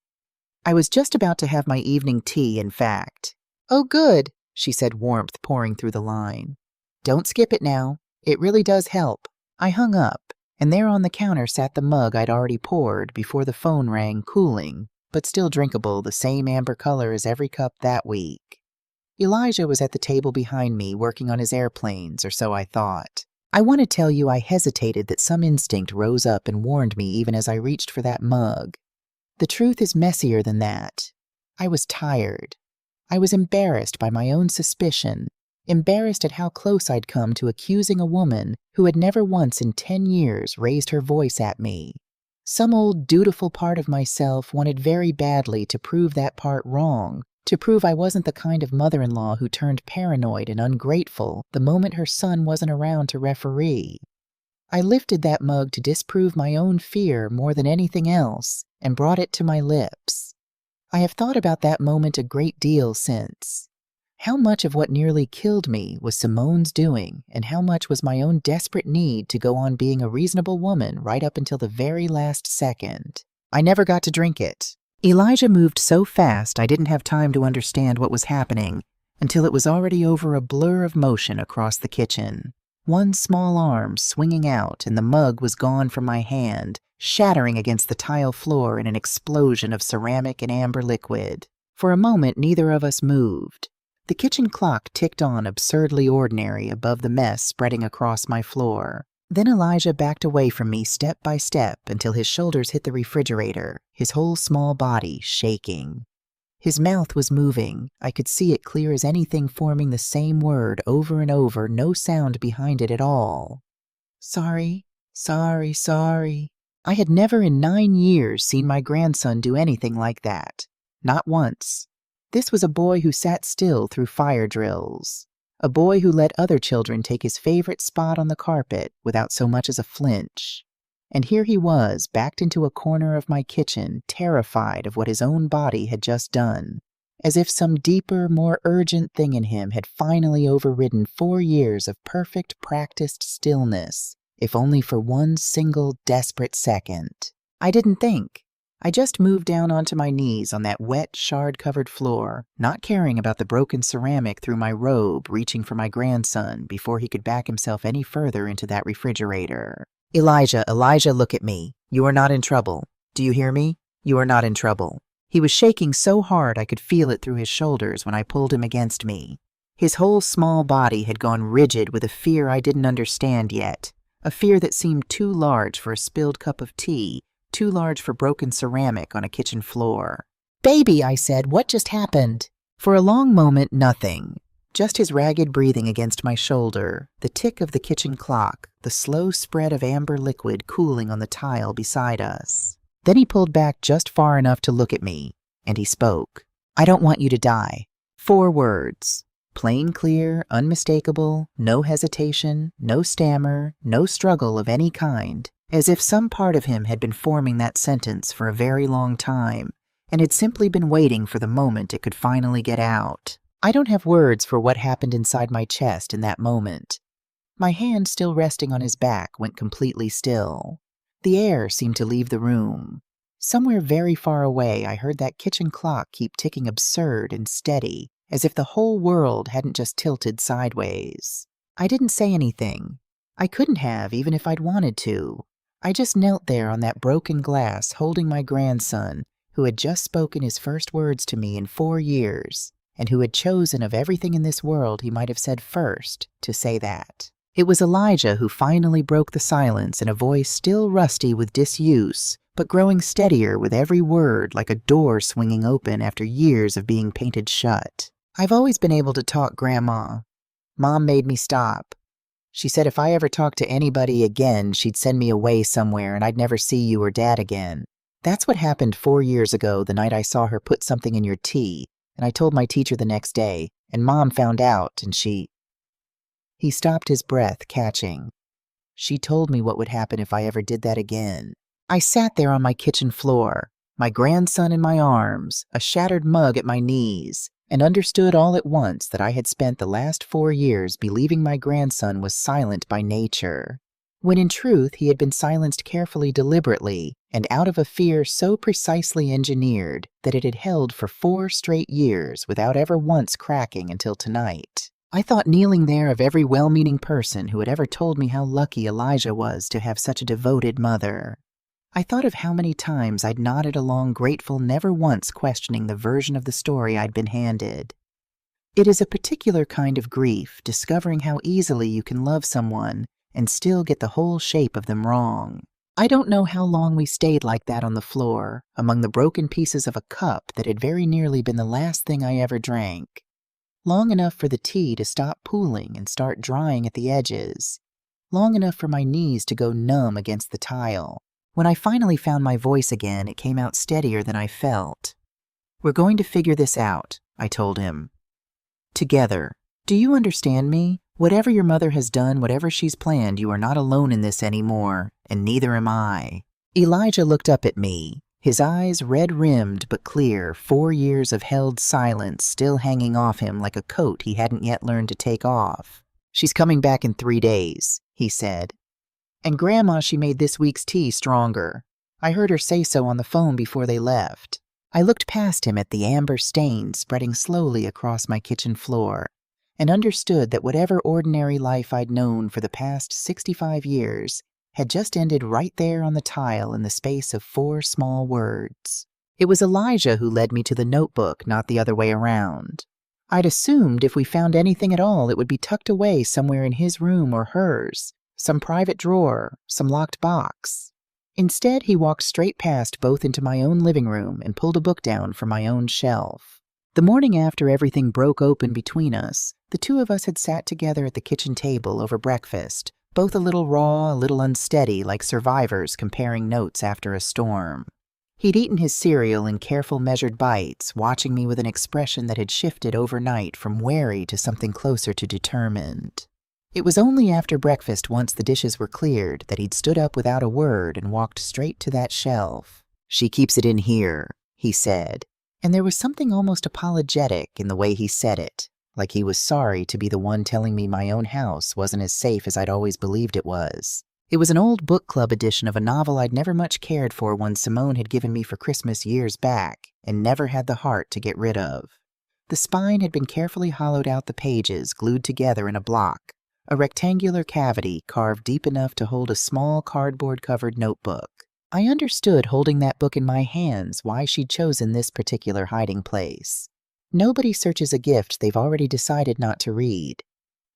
I was just about to have my evening tea, in fact. "Oh, good," she said, warmth pouring through the line. "Don't skip it now. It really does help." I hung up, and there on the counter sat the mug I'd already poured before the phone rang, cooling, but still drinkable, the same amber color as every cup that week. Elijah was at the table behind me, working on his airplanes, or so I thought. I want to tell you I hesitated that some instinct rose up and warned me even as I reached for that mug. The truth is messier than that. I was tired. I was embarrassed by my own suspicion, embarrassed at how close I'd come to accusing a woman who had never once in 10 years raised her voice at me. Some old dutiful part of myself wanted very badly to prove that part wrong, to prove I wasn't the kind of mother-in-law who turned paranoid and ungrateful the moment her son wasn't around to referee. I lifted that mug to disprove my own fear more than anything else and brought it to my lips. I have thought about that moment a great deal since. How much of what nearly killed me was Simone's doing, and how much was my own desperate need to go on being a reasonable woman right up until the very last second. I never got to drink it. Elijah moved so fast I didn't have time to understand what was happening until it was already over a blur of motion across the kitchen. One small arm swinging out and the mug was gone from my hand, shattering against the tile floor in an explosion of ceramic and amber liquid. For a moment, neither of us moved. The kitchen clock ticked on absurdly ordinary above the mess spreading across my floor. Then Elijah backed away from me step by step until his shoulders hit the refrigerator, his whole small body shaking. His mouth was moving. I could see it clear as anything, forming the same word over and over, no sound behind it at all. "Sorry, sorry, sorry." I had never in 9 years seen my grandson do anything like that. Not once. This was a boy who sat still through fire drills. A boy who let other children take his favorite spot on the carpet without so much as a flinch. And here he was, backed into a corner of my kitchen, terrified of what his own body had just done, as if some deeper, more urgent thing in him had finally overridden 4 years of perfect, practiced stillness, if only for one single desperate second. I didn't think. I just moved down onto my knees on that wet, shard-covered floor, not caring about the broken ceramic through my robe reaching for my grandson before he could back himself any further into that refrigerator. Elijah, look at me. You are not in trouble. Do you hear me? You are not in trouble. He was shaking so hard I could feel it through his shoulders when I pulled him against me. His whole small body had gone rigid with a fear I didn't understand yet, a fear that seemed too large for a spilled cup of tea, too large for broken ceramic on a kitchen floor. "Baby," I said, "what just happened?" For a long moment, nothing. Just his ragged breathing against my shoulder, the tick of the kitchen clock, the slow spread of amber liquid cooling on the tile beside us. Then he pulled back just far enough to look at me, and he spoke. "I don't want you to die." 4 words. Plain, clear, unmistakable, no hesitation, no stammer, no struggle of any kind, as if some part of him had been forming that sentence for a very long time, and had simply been waiting for the moment it could finally get out. I don't have words for what happened inside my chest in that moment. My hand still resting on his back went completely still. The air seemed to leave the room. Somewhere very far away, I heard that kitchen clock keep ticking absurd and steady, as if the whole world hadn't just tilted sideways. I didn't say anything. I couldn't have, even if I'd wanted to. I just knelt there on that broken glass, holding my grandson, who had just spoken his first words to me in 4 years, and who had chosen of everything in this world he might have said first to say that. It was Elijah who finally broke the silence in a voice still rusty with disuse, but growing steadier with every word like a door swinging open after years of being painted shut. "I've always been able to talk, Grandma. Mom made me stop. She said if I ever talked to anybody again, she'd send me away somewhere and I'd never see you or Dad again. That's what happened 4 years ago, the night I saw her put something in your tea, and I told my teacher the next day, and Mom found out, and she—" He stopped his breath, catching. "She told me what would happen if I ever did that again." I sat there on my kitchen floor, my grandson in my arms, a shattered mug at my knees, and understood all at once that I had spent the last 4 years believing my grandson was silent by nature, when in truth he had been silenced carefully, deliberately, and out of a fear so precisely engineered that it had held for 4 straight years without ever once cracking until tonight. I thought kneeling there of every well-meaning person who had ever told me how lucky Elijah was to have such a devoted mother. I thought of how many times I'd nodded along grateful, never once questioning the version of the story I'd been handed. It is a particular kind of grief, discovering how easily you can love someone and still get the whole shape of them wrong. I don't know how long we stayed like that on the floor, among the broken pieces of a cup that had very nearly been the last thing I ever drank. Long enough for the tea to stop pooling and start drying at the edges. Long enough for my knees to go numb against the tile. When I finally found my voice again, it came out steadier than I felt. "We're going to figure this out," I told him. "Together. Do you understand me? Whatever your mother has done, whatever she's planned, you are not alone in this anymore, and neither am I." Elijah looked up at me, his eyes red-rimmed but clear, 4 years of held silence still hanging off him like a coat he hadn't yet learned to take off. "She's coming back in 3 days, he said. "And Grandma, she made this week's tea stronger. I heard her say so on the phone before they left." I looked past him at the amber stains spreading slowly across my kitchen floor, and understood that whatever ordinary life I'd known for the past 65 years had just ended right there on the tile in the space of 4 small words. It was Elijah who led me to the notebook, not the other way around. I'd assumed if we found anything at all, it would be tucked away somewhere in his room or hers, some private drawer, some locked box. Instead, he walked straight past both into my own living room and pulled a book down from my own shelf. The morning after everything broke open between us, the 2 of us had sat together at the kitchen table over breakfast, both a little raw, a little unsteady, like survivors comparing notes after a storm. He'd eaten his cereal in careful, measured bites, watching me with an expression that had shifted overnight from wary to something closer to determined. It was only after breakfast, once the dishes were cleared, that he'd stood up without a word and walked straight to that shelf. "She keeps it in here," he said, and there was something almost apologetic in the way he said it, like he was sorry to be the one telling me my own house wasn't as safe as I'd always believed it was. It was an old book club edition of a novel I'd never much cared for, one Simone had given me for Christmas years back and never had the heart to get rid of. The spine had been carefully hollowed out, the pages glued together in a block, a rectangular cavity carved deep enough to hold a small cardboard-covered notebook. I understood, holding that book in my hands, why she'd chosen this particular hiding place. Nobody searches a gift they've already decided not to read.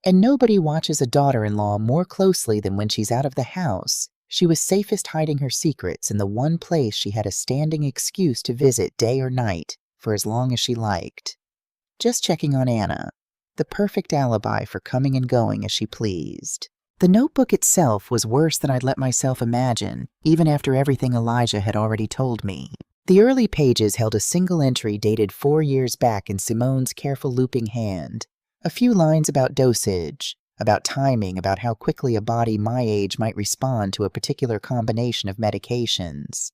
And nobody watches a daughter-in-law more closely than when she's out of the house. She was safest hiding her secrets in the one place she had a standing excuse to visit day or night for as long as she liked. Just checking on Anna, the perfect alibi for coming and going as she pleased. The notebook itself was worse than I'd let myself imagine, even after everything Elijah had already told me. The early pages held a single entry dated 4 years back in Simone's careful looping hand. A few lines about dosage, about timing, about how quickly a body my age might respond to a particular combination of medications.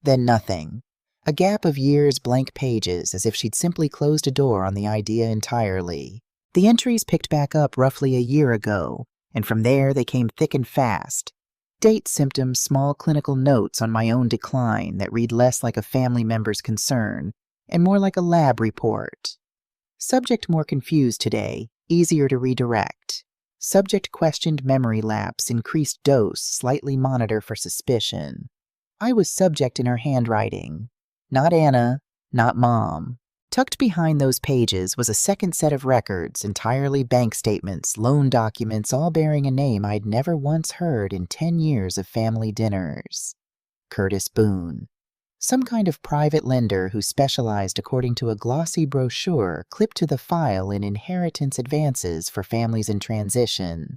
Then nothing. A gap of years, blank pages, as if she'd simply closed a door on the idea entirely. The entries picked back up roughly a year ago, and from there they came thick and fast. Date, symptoms, small clinical notes on my own decline that read less like a family member's concern and more like a lab report. Subject more confused today, easier to redirect. Subject questioned memory lapse, increased dose, slightly monitor for suspicion. I was subject in her handwriting. Not Anna, not Mom. Tucked behind those pages was a second set of records, entirely bank statements, loan documents, all bearing a name I'd never once heard in 10 years of family dinners. Curtis Boone. Some kind of private lender who specialized according to a glossy brochure clipped to the file in inheritance advances for families in transition.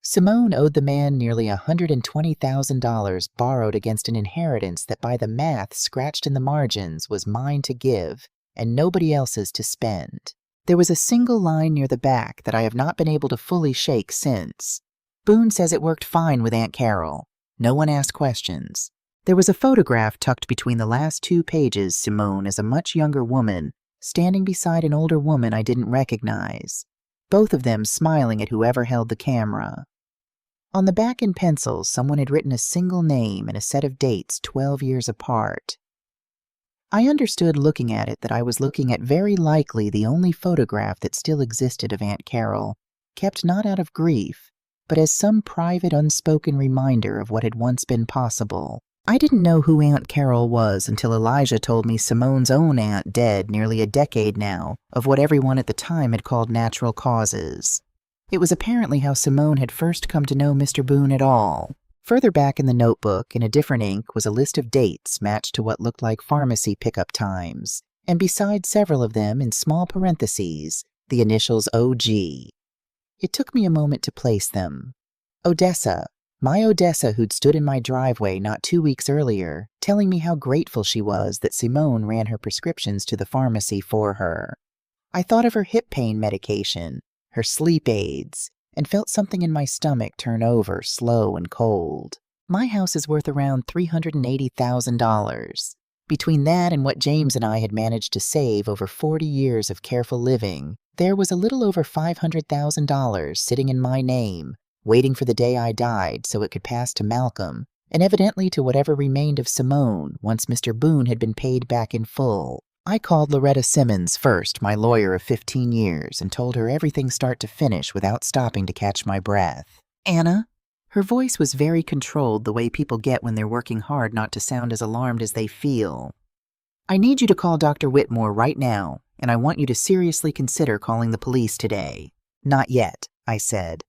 Simone owed the man nearly $120,000 borrowed against an inheritance that by the math scratched in the margins was mine to give and nobody else's to spend. There was a single line near the back that I have not been able to fully shake since. Boone says it worked fine with Aunt Carol. No one asked questions. There was a photograph tucked between the last 2 pages, Simone as a much younger woman, standing beside an older woman I didn't recognize, both of them smiling at whoever held the camera. On the back in pencil, someone had written a single name and a set of dates 12 years apart. I understood looking at it that I was looking at very likely the only photograph that still existed of Aunt Carol, kept not out of grief, but as some private unspoken reminder of what had once been possible. I didn't know who Aunt Carol was until Elijah told me Simone's own aunt, dead nearly a decade now, of what everyone at the time had called natural causes. It was apparently how Simone had first come to know Mr. Boone at all. Further back in the notebook, in a different ink, was a list of dates matched to what looked like pharmacy pickup times, and beside several of them, in small parentheses, the initials OG. It took me a moment to place them. Odessa. My Odessa who'd stood in my driveway not 2 weeks earlier, telling me how grateful she was that Simone ran her prescriptions to the pharmacy for her. I thought of her hip pain medication, her sleep aids, and felt something in my stomach turn over, slow and cold. My house is worth around $380,000. Between that and what James and I had managed to save over 40 years of careful living, there was a little over $500,000 sitting in my name, waiting for the day I died so it could pass to Malcolm, and evidently to whatever remained of Simone once Mr. Boone had been paid back in full. I called Loretta Simmons first, my lawyer of 15 years, and told her everything start to finish without stopping to catch my breath. Anna? Her voice was very controlled, the way people get when they're working hard not to sound as alarmed as they feel. I need you to call Dr. Whitmore right now, and I want you to seriously consider calling the police today. Not yet, I said.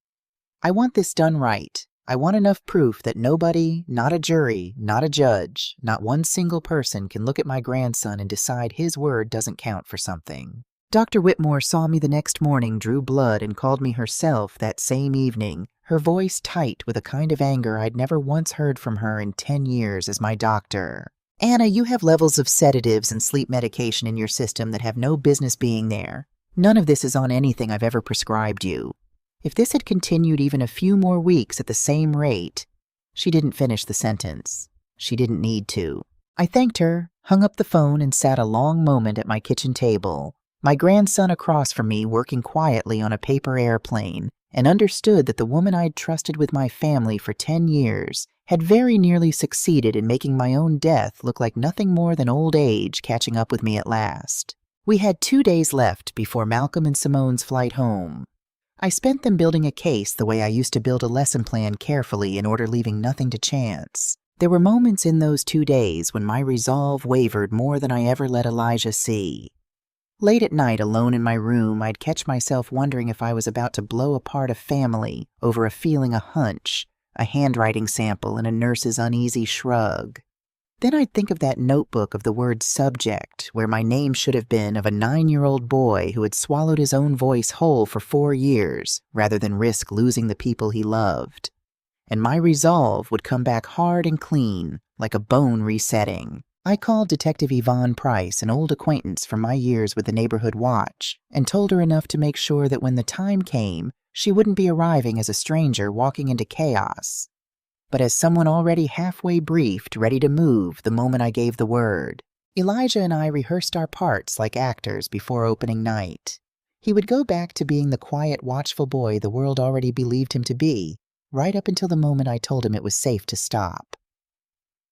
I want this done right. I want enough proof that nobody, not a jury, not a judge, not one single person can look at my grandson and decide his word doesn't count for something. Dr. Whitmore saw me the next morning, drew blood, and called me herself that same evening, her voice tight with a kind of anger I'd never once heard from her in 10 years as my doctor. Anna, you have levels of sedatives and sleep medication in your system that have no business being there. None of this is on anything I've ever prescribed you. If this had continued even a few more weeks at the same rate— She didn't finish the sentence. She didn't need to. I thanked her, hung up the phone, and sat a long moment at my kitchen table, my grandson across from me working quietly on a paper airplane, and understood that the woman I'd trusted with my family for 10 years had very nearly succeeded in making my own death look like nothing more than old age catching up with me at last. We had 2 days left before Malcolm and Simone's flight home. I spent them building a case the way I used to build a lesson plan carefully in order leaving nothing to chance. There were moments in those 2 days when my resolve wavered more than I ever let Elijah see. Late at night, alone in my room, I'd catch myself wondering if I was about to blow apart a family over a feeling, a hunch, a handwriting sample, and a nurse's uneasy shrug. Then I'd think of that notebook of the word subject, where my name should have been of a 9-year-old boy who had swallowed his own voice whole for 4 years, rather than risk losing the people he loved. And my resolve would come back hard and clean, like a bone resetting. I called Detective Yvonne Price, an old acquaintance from my years with the Neighborhood Watch, and told her enough to make sure that when the time came, she wouldn't be arriving as a stranger walking into chaos, but as someone already halfway briefed, ready to move the moment I gave the word. Elijah and I rehearsed our parts like actors before opening night. He would go back to being the quiet, watchful boy the world already believed him to be, right up until the moment I told him it was safe to stop.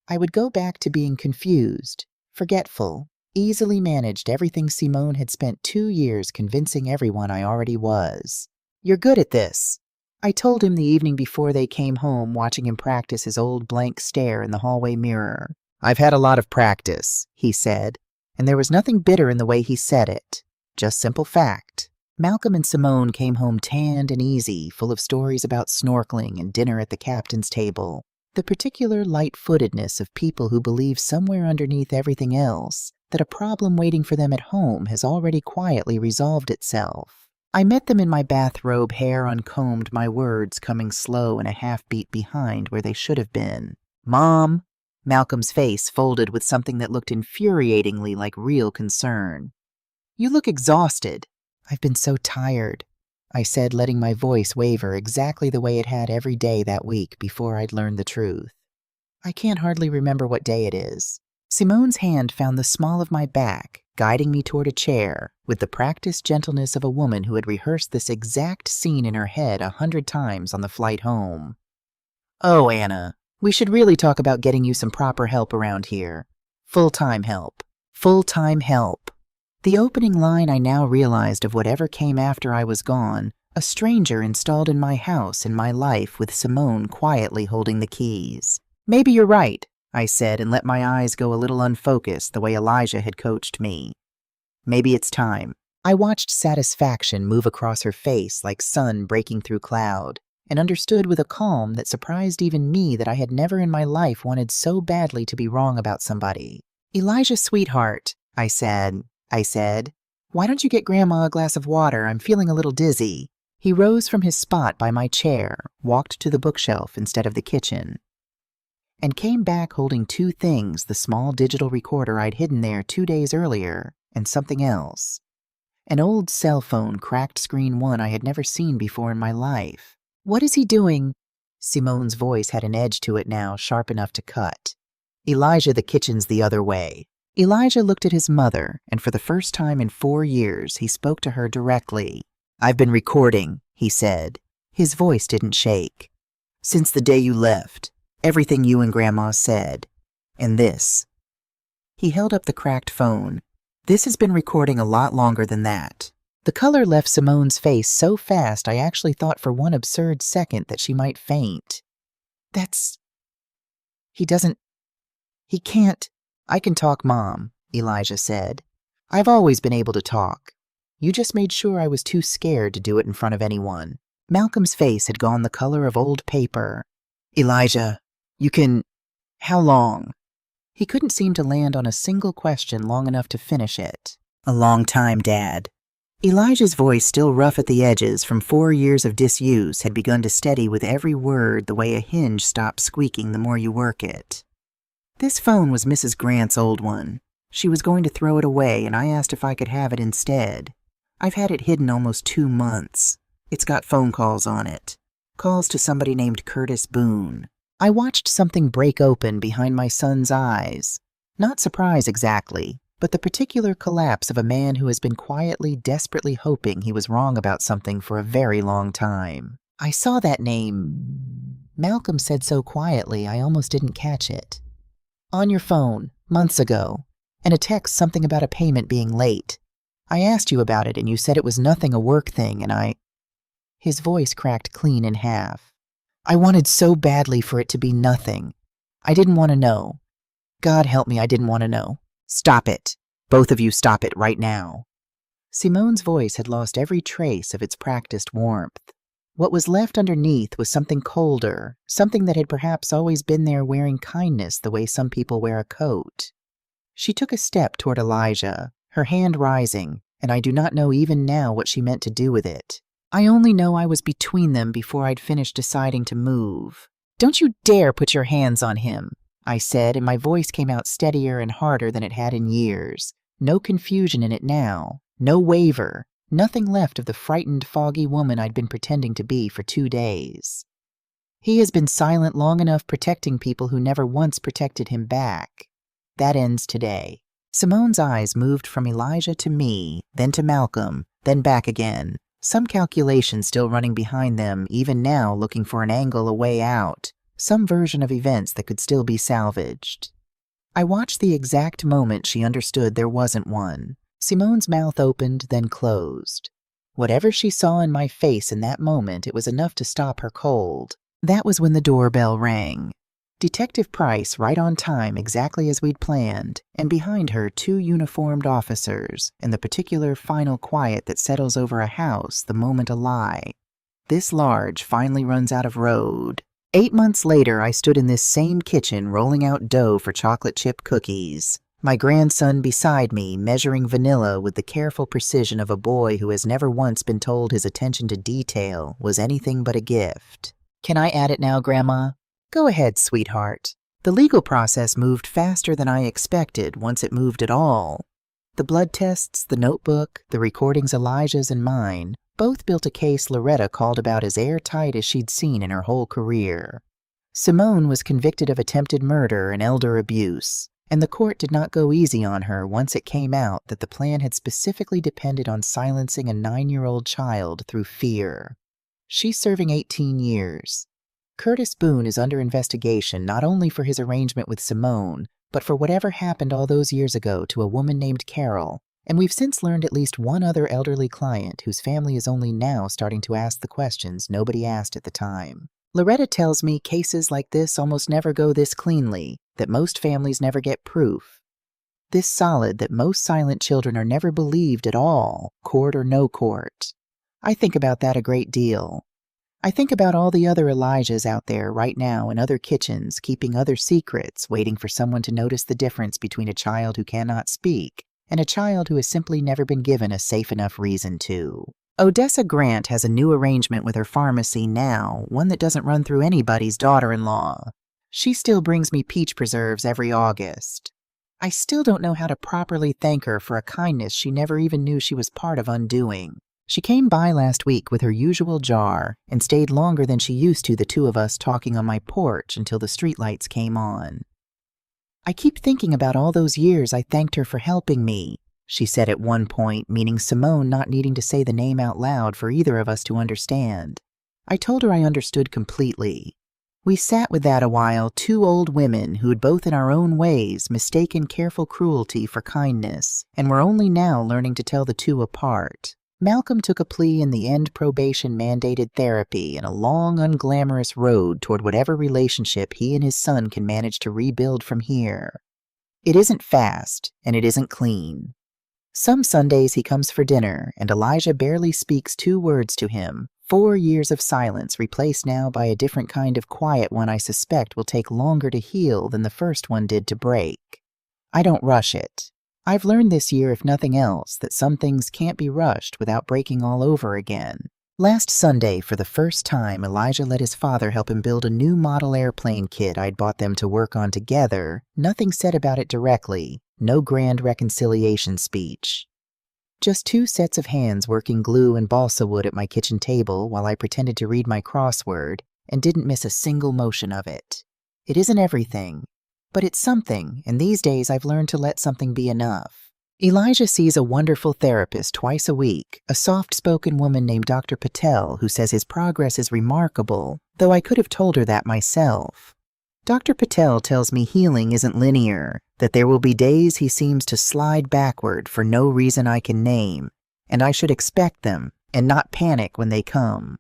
I would go back to being confused, forgetful, easily managed everything Simone had spent 2 years convincing everyone I already was. "You're good at this," I told him the evening before they came home, watching him practice his old blank stare in the hallway mirror. "I've had a lot of practice," he said, and there was nothing bitter in the way he said it, just simple fact. Malcolm and Simone came home tanned and easy, full of stories about snorkeling and dinner at the captain's table. The particular light-footedness of people who believe somewhere underneath everything else that a problem waiting for them at home has already quietly resolved itself. I met them in my bathrobe, hair uncombed, my words coming slow and a half-beat behind where they should have been. "Mom!" Malcolm's face folded with something that looked infuriatingly like real concern. "You look exhausted." "I've been so tired," I said, letting my voice waver exactly the way it had every day that week before I'd learned the truth. "I can't hardly remember what day it is." Simone's hand found the small of my back, guiding me toward a chair, with the practiced gentleness of a woman who had rehearsed this exact scene in her head 100 times on the flight home. "Oh, Anna, we should really talk about getting you some proper help around here. Full-time help. Full-time help." The opening line I now realized of whatever came after I was gone, a stranger installed in my house and my life with Simone quietly holding the keys. "Maybe you're right," I said, and let my eyes go a little unfocused the way Elijah had coached me. "Maybe it's time." I watched satisfaction move across her face like sun breaking through cloud, and understood with a calm that surprised even me that I had never in my life wanted so badly to be wrong about somebody. "Elijah, sweetheart," I said, "why don't you get Grandma a glass of water? I'm feeling a little dizzy." He rose from his spot by my chair, walked to the bookshelf instead of the kitchen, and came back holding 2 things, the small digital recorder I'd hidden there 2 days earlier, and something else. An old cell phone, cracked screen one I had never seen before in my life. "What is he doing?" Simone's voice had an edge to it now, sharp enough to cut. "Elijah, the kitchen's the other way." Elijah looked at his mother, and for the first time in 4 years, he spoke to her directly. "I've been recording," he said. His voice didn't shake. "Since the day you left, everything you and Grandma said. And this." He held up the cracked phone. "This has been recording a lot longer than that." The color left Simone's face so fast I actually thought for one absurd second that she might faint. He can't." "I can talk, Mom," Elijah said. "I've always been able to talk. You just made sure I was too scared to do it in front of anyone." Malcolm's face had gone the color of old paper. "Elijah, you can... How long?" He couldn't seem to land on a single question long enough to finish it. "A long time, Dad." Elijah's voice, still rough at the edges from 4 years of disuse, had begun to steady with every word the way a hinge stops squeaking the more you work it. "This phone was Mrs. Grant's old one. She was going to throw it away, and I asked if I could have it instead. I've had it hidden almost 2 months. It's got phone calls on it. Calls to somebody named Curtis Boone." I watched something break open behind my son's eyes. Not surprise exactly. but the particular collapse of a man who has been quietly, desperately hoping he was wrong about something for a very long time. I saw that name. Malcolm said so quietly I almost didn't catch it. On your phone, months ago, and a text something about a payment being late. I asked you about it and you said it was nothing, a work thing, and His voice cracked clean in half. I wanted so badly for it to be nothing. I didn't want to know. God help me, I didn't want to know. Stop it. Both of you stop it right now. Simone's voice had lost every trace of its practiced warmth. What was left underneath was something colder, something that had perhaps always been there, wearing kindness the way some people wear a coat. She took a step toward Elijah, her hand rising, and I do not know even now what she meant to do with it. I only know I was between them before I'd finished deciding to move. Don't you dare put your hands on him, I said, and my voice came out steadier and harder than it had in years. No confusion in it now, no waver, nothing left of the frightened, foggy woman I'd been pretending to be for 2 days. He has been silent long enough, protecting people who never once protected him back. That ends today. Simone's eyes moved from Elijah to me, then to Malcolm, then back again, some calculation still running behind them, even now looking for an angle, a way out, some version of events that could still be salvaged. I watched the exact moment she understood there wasn't one. Simone's mouth opened, then closed. Whatever she saw in my face in that moment, it was enough to stop her cold. That was when the doorbell rang. Detective Price, right on time, exactly as we'd planned, and behind her 2 uniformed officers, and the particular final quiet that settles over a house the moment a lie this large finally runs out of road. 8 months later, I stood in this same kitchen rolling out dough for chocolate chip cookies, my grandson beside me measuring vanilla with the careful precision of a boy who has never once been told his attention to detail was anything but a gift. Can I add it now, Grandma? Go ahead, sweetheart. The legal process moved faster than I expected, once it moved at all. The blood tests, the notebook, the recordings, Elijah's and mine, both built a case Loretta called about as airtight as she'd seen in her whole career. Simone was convicted of attempted murder and elder abuse, and the court did not go easy on her once it came out that the plan had specifically depended on silencing a 9-year-old child through fear. She's serving 18 years. Curtis Boone is under investigation not only for his arrangement with Simone, but for whatever happened all those years ago to a woman named Carol, and we've since learned at least one other elderly client whose family is only now starting to ask the questions nobody asked at the time. Loretta tells me cases like this almost never go this cleanly, that most families never get proof. This solid that most silent children are never believed at all, court or no court. I think about that a great deal. I think about all the other Elijahs out there right now in other kitchens, keeping other secrets, waiting for someone to notice the difference between a child who cannot speak and a child who has simply never been given a safe enough reason to. Odessa Grant has a new arrangement with her pharmacy now, one that doesn't run through anybody's daughter-in-law. She still brings me peach preserves every August. I still don't know how to properly thank her for a kindness she never even knew she was part of undoing. She came by last week with her usual jar and stayed longer than she used to, the 2 of us talking on my porch until the streetlights came on. I keep thinking about all those years I thanked her for helping me, she said at one point, meaning Simone not needing to say the name out loud for either of us to understand. I told her I understood completely. We sat with that a while, 2 old women who'd both in our own ways mistaken careful cruelty for kindness, and were only now learning to tell the 2 apart. Malcolm took a plea in the end probation-mandated therapy and a long, unglamorous road toward whatever relationship he and his son can manage to rebuild from here. It isn't fast, and it isn't clean. Some Sundays he comes for dinner, and Elijah barely speaks 2 words to him. 4 years of silence replaced now by a different kind of quiet one I suspect will take longer to heal than the first one did to break. I don't rush it. I've learned this year, if nothing else, that some things can't be rushed without breaking all over again. Last Sunday, for the first time, Elijah let his father help him build a new model airplane kit I'd bought them to work on together. Nothing said about it directly, no grand reconciliation speech. Just 2 sets of hands working glue and balsa wood at my kitchen table while I pretended to read my crossword and didn't miss a single motion of it. It isn't everything. But it's something, and these days I've learned to let something be enough. Elijah sees a wonderful therapist twice a week, a soft-spoken woman named Dr. Patel who says his progress is remarkable, though I could have told her that myself. Dr. Patel tells me healing isn't linear, that there will be days he seems to slide backward for no reason I can name, and I should expect them and not panic when they come.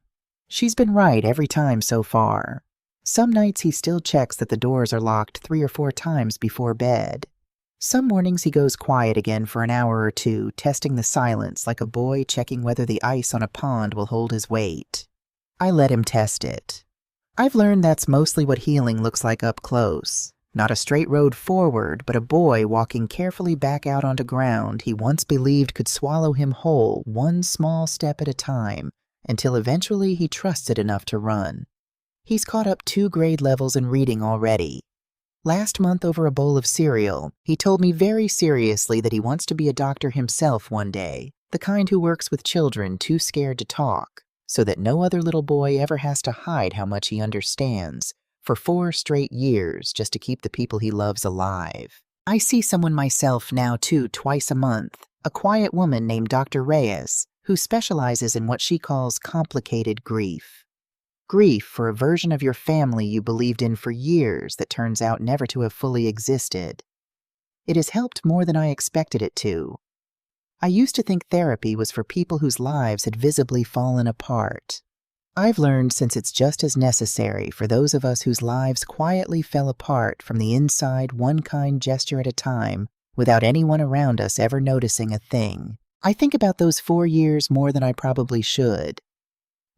She's been right every time so far. Some nights he still checks that the doors are locked 3 or 4 times before bed. Some mornings he goes quiet again for an hour or two, testing the silence like a boy checking whether the ice on a pond will hold his weight. I let him test it. I've learned that's mostly what healing looks like up close. Not a straight road forward, but a boy walking carefully back out onto ground he once believed could swallow him whole, one small step at a time, until eventually he trusted enough to run. He's caught up 2 grade levels in reading already. Last month over a bowl of cereal, he told me very seriously that he wants to be a doctor himself one day, the kind who works with children too scared to talk, so that no other little boy ever has to hide how much he understands for 4 straight years just to keep the people he loves alive. I see someone myself now too twice a month, a quiet woman named Dr. Reyes, who specializes in what she calls complicated grief. Grief for a version of your family you believed in for years that turns out never to have fully existed. It has helped more than I expected it to. I used to think therapy was for people whose lives had visibly fallen apart. I've learned since it's just as necessary for those of us whose lives quietly fell apart from the inside, one kind gesture at a time, without anyone around us ever noticing a thing. I think about those 4 years more than I probably should.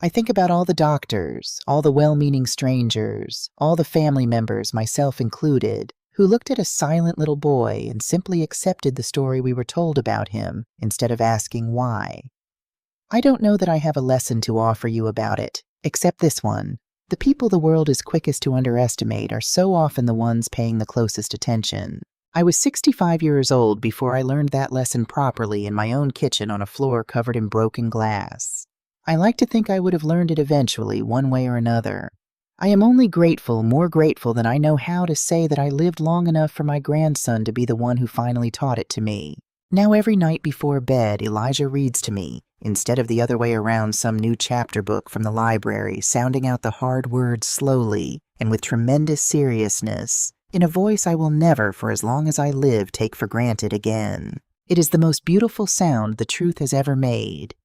I think about all the doctors, all the well-meaning strangers, all the family members, myself included, who looked at a silent little boy and simply accepted the story we were told about him instead of asking why. I don't know that I have a lesson to offer you about it, except this one. The people the world is quickest to underestimate are so often the ones paying the closest attention. I was 65 years old before I learned that lesson properly in my own kitchen on a floor covered in broken glass. I like to think I would have learned it eventually, one way or another. I am only grateful, more grateful than I know how to say that I lived long enough for my grandson to be the one who finally taught it to me. Now every night before bed, Elijah reads to me, instead of the other way around some new chapter book from the library, sounding out the hard words slowly and with tremendous seriousness, in a voice I will never, for as long as I live, take for granted again. It is the most beautiful sound the truth has ever made.